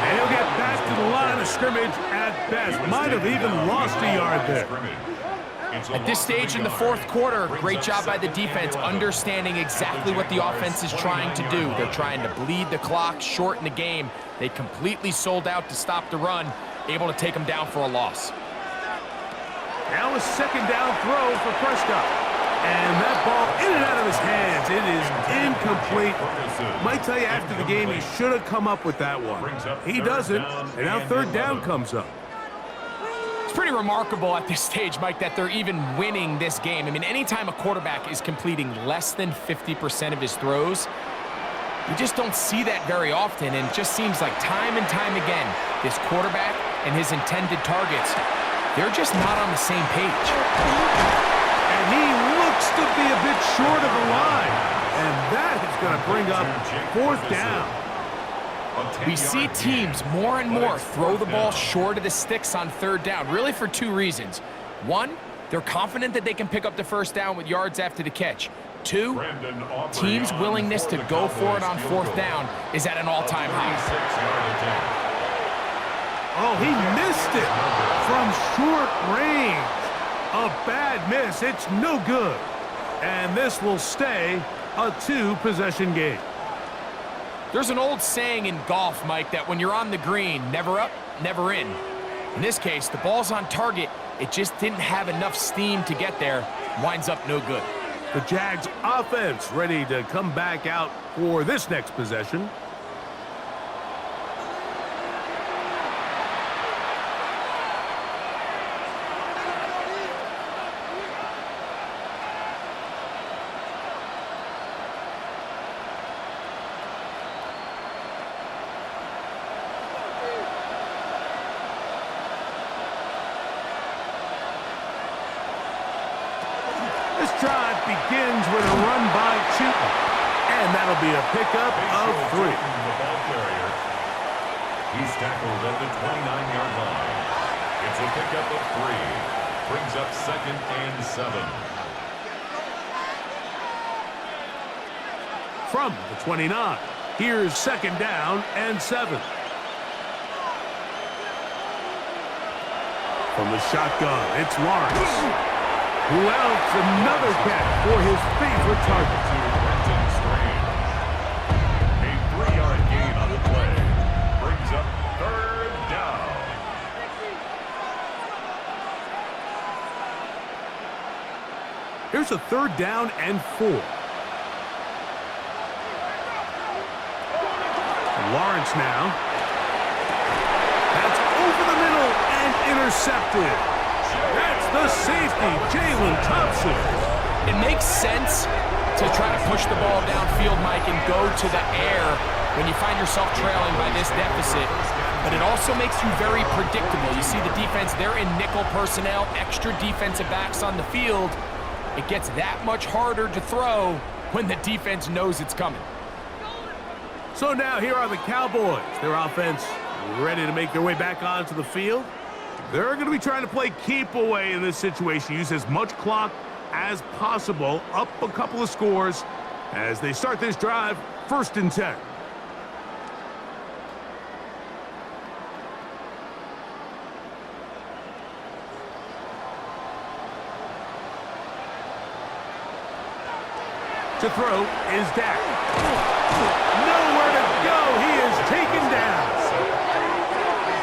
And he'll get back to the line of scrimmage at best. Might have even lost a yard there. At this stage in the 4th quarter, great job by the defense, understanding exactly what the offense is trying to do. They're trying to bleed the clock, shorten the game. They completely sold out to stop the run, able to take them down for a loss. Now a second down throw for Prescott. And that ball in and out of his hands. It is incomplete. Might tell you after the game he should have come up with that one. He doesn't, and now 3rd down comes up. It's pretty remarkable at this stage, Mike, that they're even winning this game. I mean, anytime a quarterback is completing less than 50% of his throws, you just don't see that very often, and it just seems like time and time again, this quarterback and his intended targets, they're just not on the same page. And he looks to be a bit short of the line. And that is going to bring up 4th down. We see teams more and more throw the ball short of the sticks on 3rd down, really for 2 reasons. 1, they're confident that they can pick up the 1st down with yards after the catch. 2, teams' willingness to go for it on 4th down is at an all-time high. Oh, he missed it from short range. A bad miss. It's no good. And this will stay a 2-possession game. There's an old saying in golf, Mike, that when you're on the green, never up, never in. In this case, the ball's on target. It just didn't have enough steam to get there. Winds up no good. The Jags offense ready to come back out for this next possession. This drive begins with a run by Chuton, and that'll be a pickup of 3. The ball carrier. He's tackled at the 29-yard line. It's a pickup of 3. Brings up 2nd and 7. From the 29, here's 2nd down and 7. From the shotgun, it's Lawrence, who outs another catch for his favorite target. A 3-yard gain on the play. Brings up 3rd down. Here's a 3rd down and 4. Lawrence now. That's over the middle and intercepted. That's the safety, Jalen Thompson. It makes sense to try to push the ball downfield, Mike, and go to the air when you find yourself trailing by this deficit. But it also makes you very predictable. You see the defense, they're in nickel personnel, extra defensive backs on the field. It gets that much harder to throw when the defense knows it's coming. So now here are the Cowboys. Their offense ready to make their way back onto the field. They're going to be trying to play keep away in this situation. Use as much clock as possible. Up a couple of scores as they start this drive. 1st and 10. To throw is Dak. Nowhere to go. He is taken down.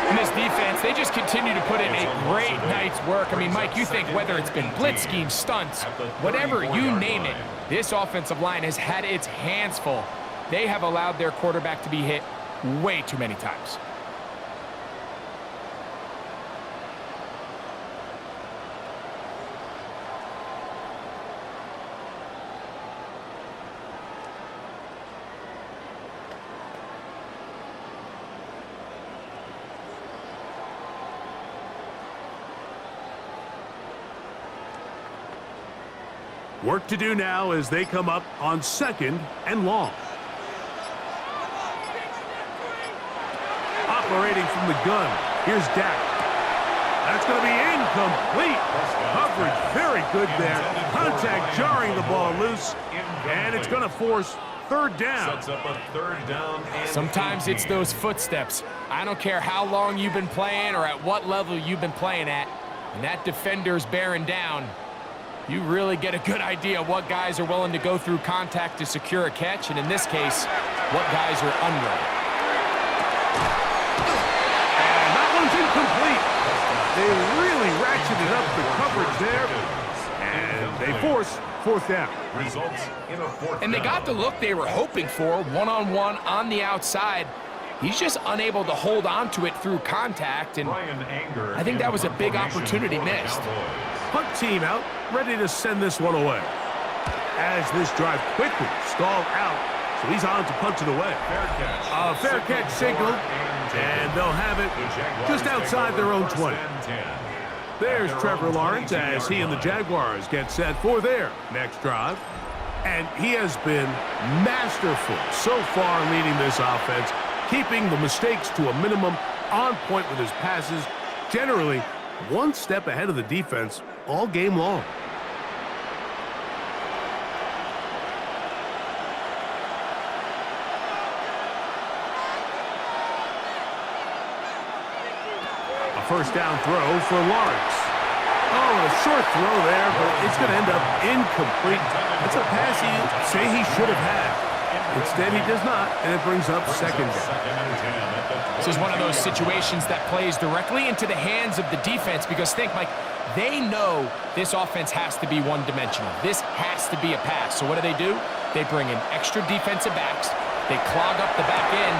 And this defense, they just continue to put in a great night's work. I mean, Mike, you think whether it's been blitz scheme, stunts, whatever you name it, this offensive line has had its hands full. They have allowed their quarterback to be hit way too many times. Work to do now as they come up on 2nd and long. Operating from the gun, here's Dak. That's going to be incomplete. Coverage very good there. Contact jarring the ball loose, and it's going to force 3rd down. Sets up a 3rd down. Sometimes it's those footsteps. I don't care how long you've been playing or at what level you've been playing at, and that defender's bearing down. You really get a good idea of what guys are willing to go through contact to secure a catch, and in this case, what guys are unwilling. And that one's incomplete. They really ratcheted up the coverage there, and they force 4th down. Results in a 4th And they got the look they were hoping for, one-on-one on the outside. He's just unable to hold on to it through contact, and I think that was a big opportunity missed. Punt team out, ready to send this one away. As this drive quickly stalled out, so he's on to punt it away. A fair catch signaled, and they'll have it just outside their own 20. There's Trevor Lawrence as he and the Jaguars get set for their next drive. And he has been masterful so far leading this offense, keeping the mistakes to a minimum, on point with his passes, generally one step ahead of the defense all game long. A 1st down throw for Lawrence. Oh, a short throw there, but it's going to end up incomplete. That's a pass he say he should have had. Instead, he does not, and it brings up 2nd down. This is one of those situations that plays directly into the hands of the defense because think, Mike, they know this offense has to be one-dimensional. This has to be a pass. So what do? They bring in extra defensive backs. They clog up the back end.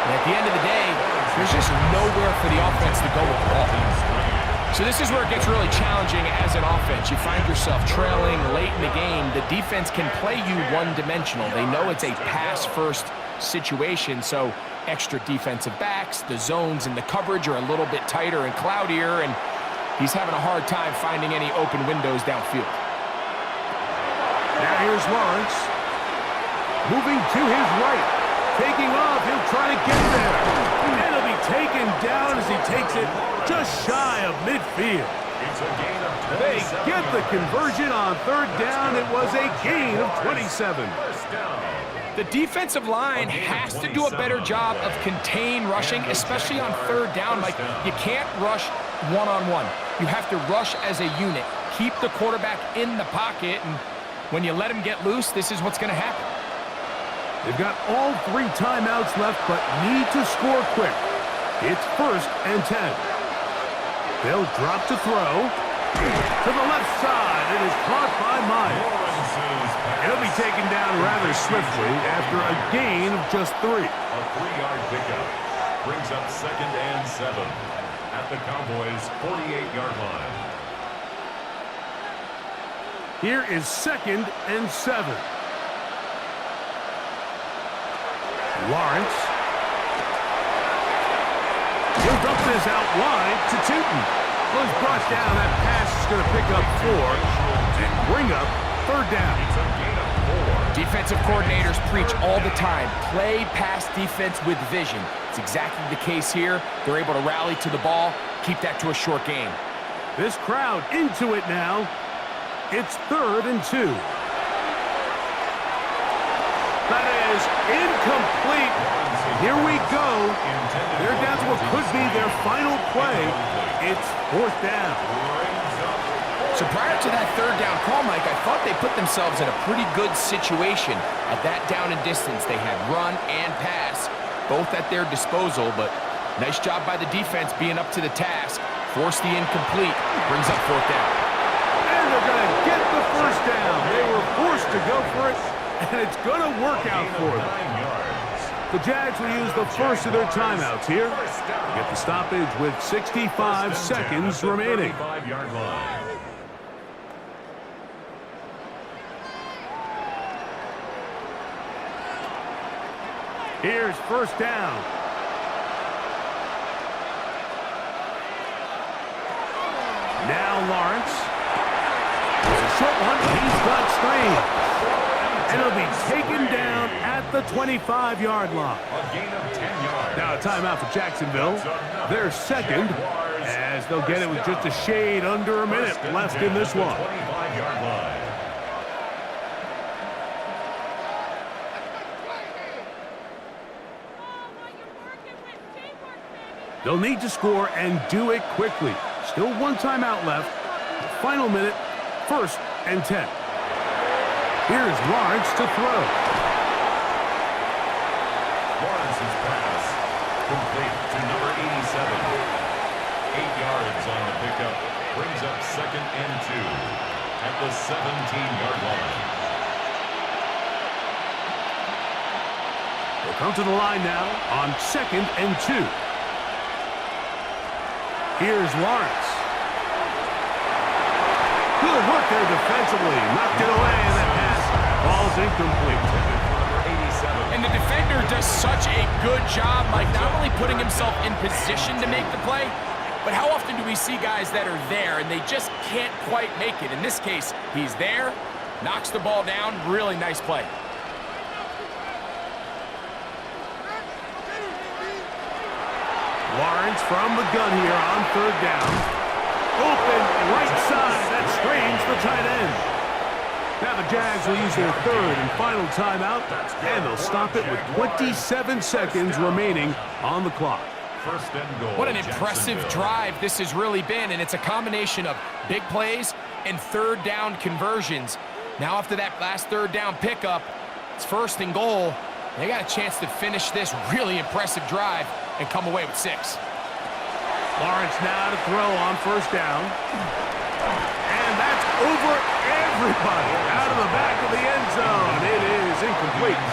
And at the end of the day, there's just nowhere for the offense to go with the ball. So this is where it gets really challenging as an offense. You find yourself trailing late in the game. The defense can play you one-dimensional. They know it's a pass-first situation, so extra defensive backs, the zones and the coverage are a little bit tighter and cloudier, and he's having a hard time finding any open windows downfield. Now here's Lawrence. Moving to his right. Taking off. He'll try to get there. And he'll be taken down as he takes it just shy of midfield. It's a gain of 27. They get the conversion on third down. It was a gain of 27. First down. The defensive line has to do a better job of contain rushing, especially on third down. Like, you can't rush one-on-one. You have to rush as a unit. Keep the quarterback in the pocket, and when you let him get loose, this is what's going to happen. They've got all 3 timeouts left, but need to score quick. It's 1st and 10. They'll drop to throw. To the left side. It is caught by Myers. It'll be taken down rather swiftly after a gain of just 3. A 3-yard pickup brings up 2nd and 7 at the Cowboys' 48-yard line. Here is 2nd and 7. Lawrence. He'll dump this out wide to Tootin. Well, he's brought down. That pass is going to pick up 4 and bring up 3rd down. It's a gain of 4. Defensive coordinators preach all the time, play pass defense with vision. It's exactly the case here. They're able to rally to the ball, keep that to a short game. This crowd into it now. It's 3rd and 2. That is incomplete. Here we go. They're down to what could be their final play. It's 4th down. So prior to that 3rd down call, Mike, I thought they put themselves in a pretty good situation at that down and distance. They had run and pass, both at their disposal, but nice job by the defense being up to the task. Force the incomplete, brings up 4th down. And they're going to get the 1st down. They were forced to go for it, and it's going to work out for them. 9 yards. The Jags will use the first of their timeouts here. Get the stoppage with 65 seconds remaining. 35-yard line. Here's 1st down. Now Lawrence. There's a short one. He's got Strange. And he'll be taken down at the 25-yard line. A gain of 10 yards. Now a timeout for Jacksonville. They're 2nd, as they'll get it with just a shade under a minute left in this one. 25-yard line. They'll need to score and do it quickly. Still 1 timeout left. Final minute, 1st and 10. Here's Lawrence to throw. Lawrence's pass complete to number 87. 8 yards on the pickup. Brings up 2nd and 2 at the 17-yard line. They'll come to the line now on 2nd and 2. Here's Lawrence. Good work there defensively. Knocked it away, and that pass falls incomplete. And the defender does such a good job, like not only putting himself in position to make the play, but how often do we see guys that are there and they just can't quite make it? In this case, he's there, knocks the ball down, really nice play. Lawrence from the gun here on 3rd down. Open right side. That strains the tight end. Now the Jags will use their 3rd and final timeout, and they'll stop it with 27 seconds remaining on the clock. 1st and goal. What an impressive drive this has really been, and it's a combination of big plays and 3rd down conversions. Now after that last 3rd down pickup, it's 1st and goal. They got a chance to finish this really impressive drive and come away with 6. Lawrence now to throw on 1st down. And that's over everybody. Out of the back of the end zone. It is incomplete.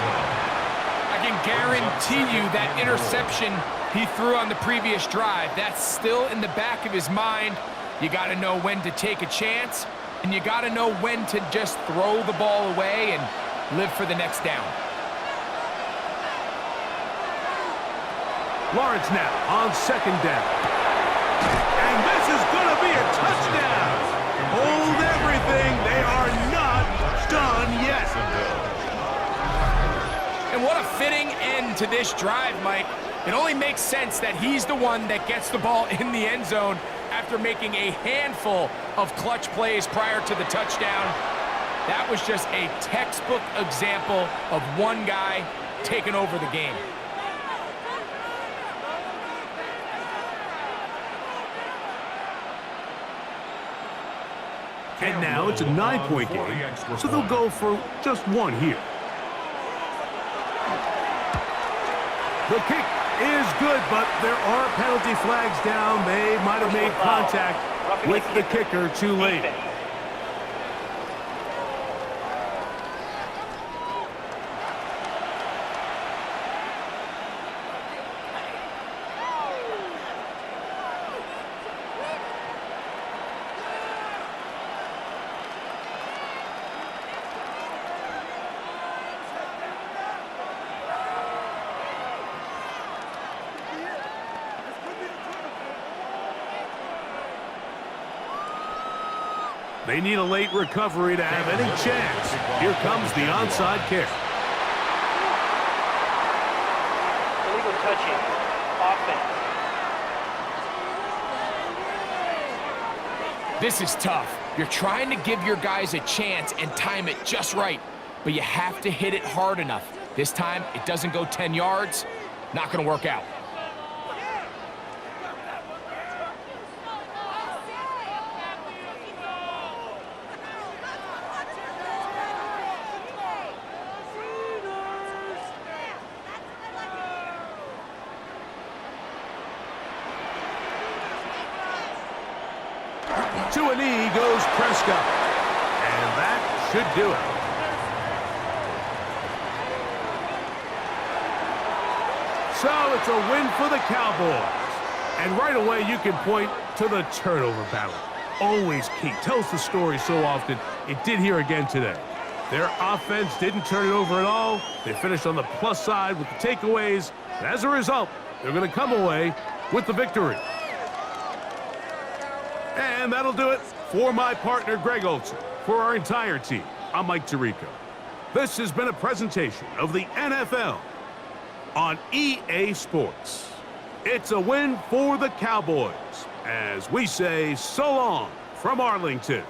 I can guarantee you that interception he threw on the previous drive, that's still in the back of his mind. You got to know when to take a chance, and you got to know when to just throw the ball away and live for the next down. Lawrence now on 2nd down. And this is going to be a touchdown. Hold everything. They are not done to this drive, Mike. It only makes sense that he's the one that gets the ball in the end zone after making a handful of clutch plays prior to the touchdown. That was just a textbook example of one guy taking over the game. And now it's a 9-point game, so they'll go for just one here. The kick is good, but there are penalty flags down. They might have made contact with the kicker too late. They need a late recovery to have any chance. Here comes the onside kick. Illegal touching. Offense. This is tough. You're trying to give your guys a chance and time it just right, but you have to hit it hard enough. This time, it doesn't go 10 yards. Not going to work out. To a knee goes Prescott. And that should do it. So it's a win for the Cowboys. And right away you can point to the turnover battle. Always key. Tells the story so often. It did here again today. Their offense didn't turn it over at all. They finished on the plus side with the takeaways. And as a result, they're going to come away with the victory. And that'll do it for my partner, Greg Olson. For our entire team, I'm Mike Tirico. This has been a presentation of the NFL on EA Sports. It's a win for the Cowboys, as we say so long from Arlington.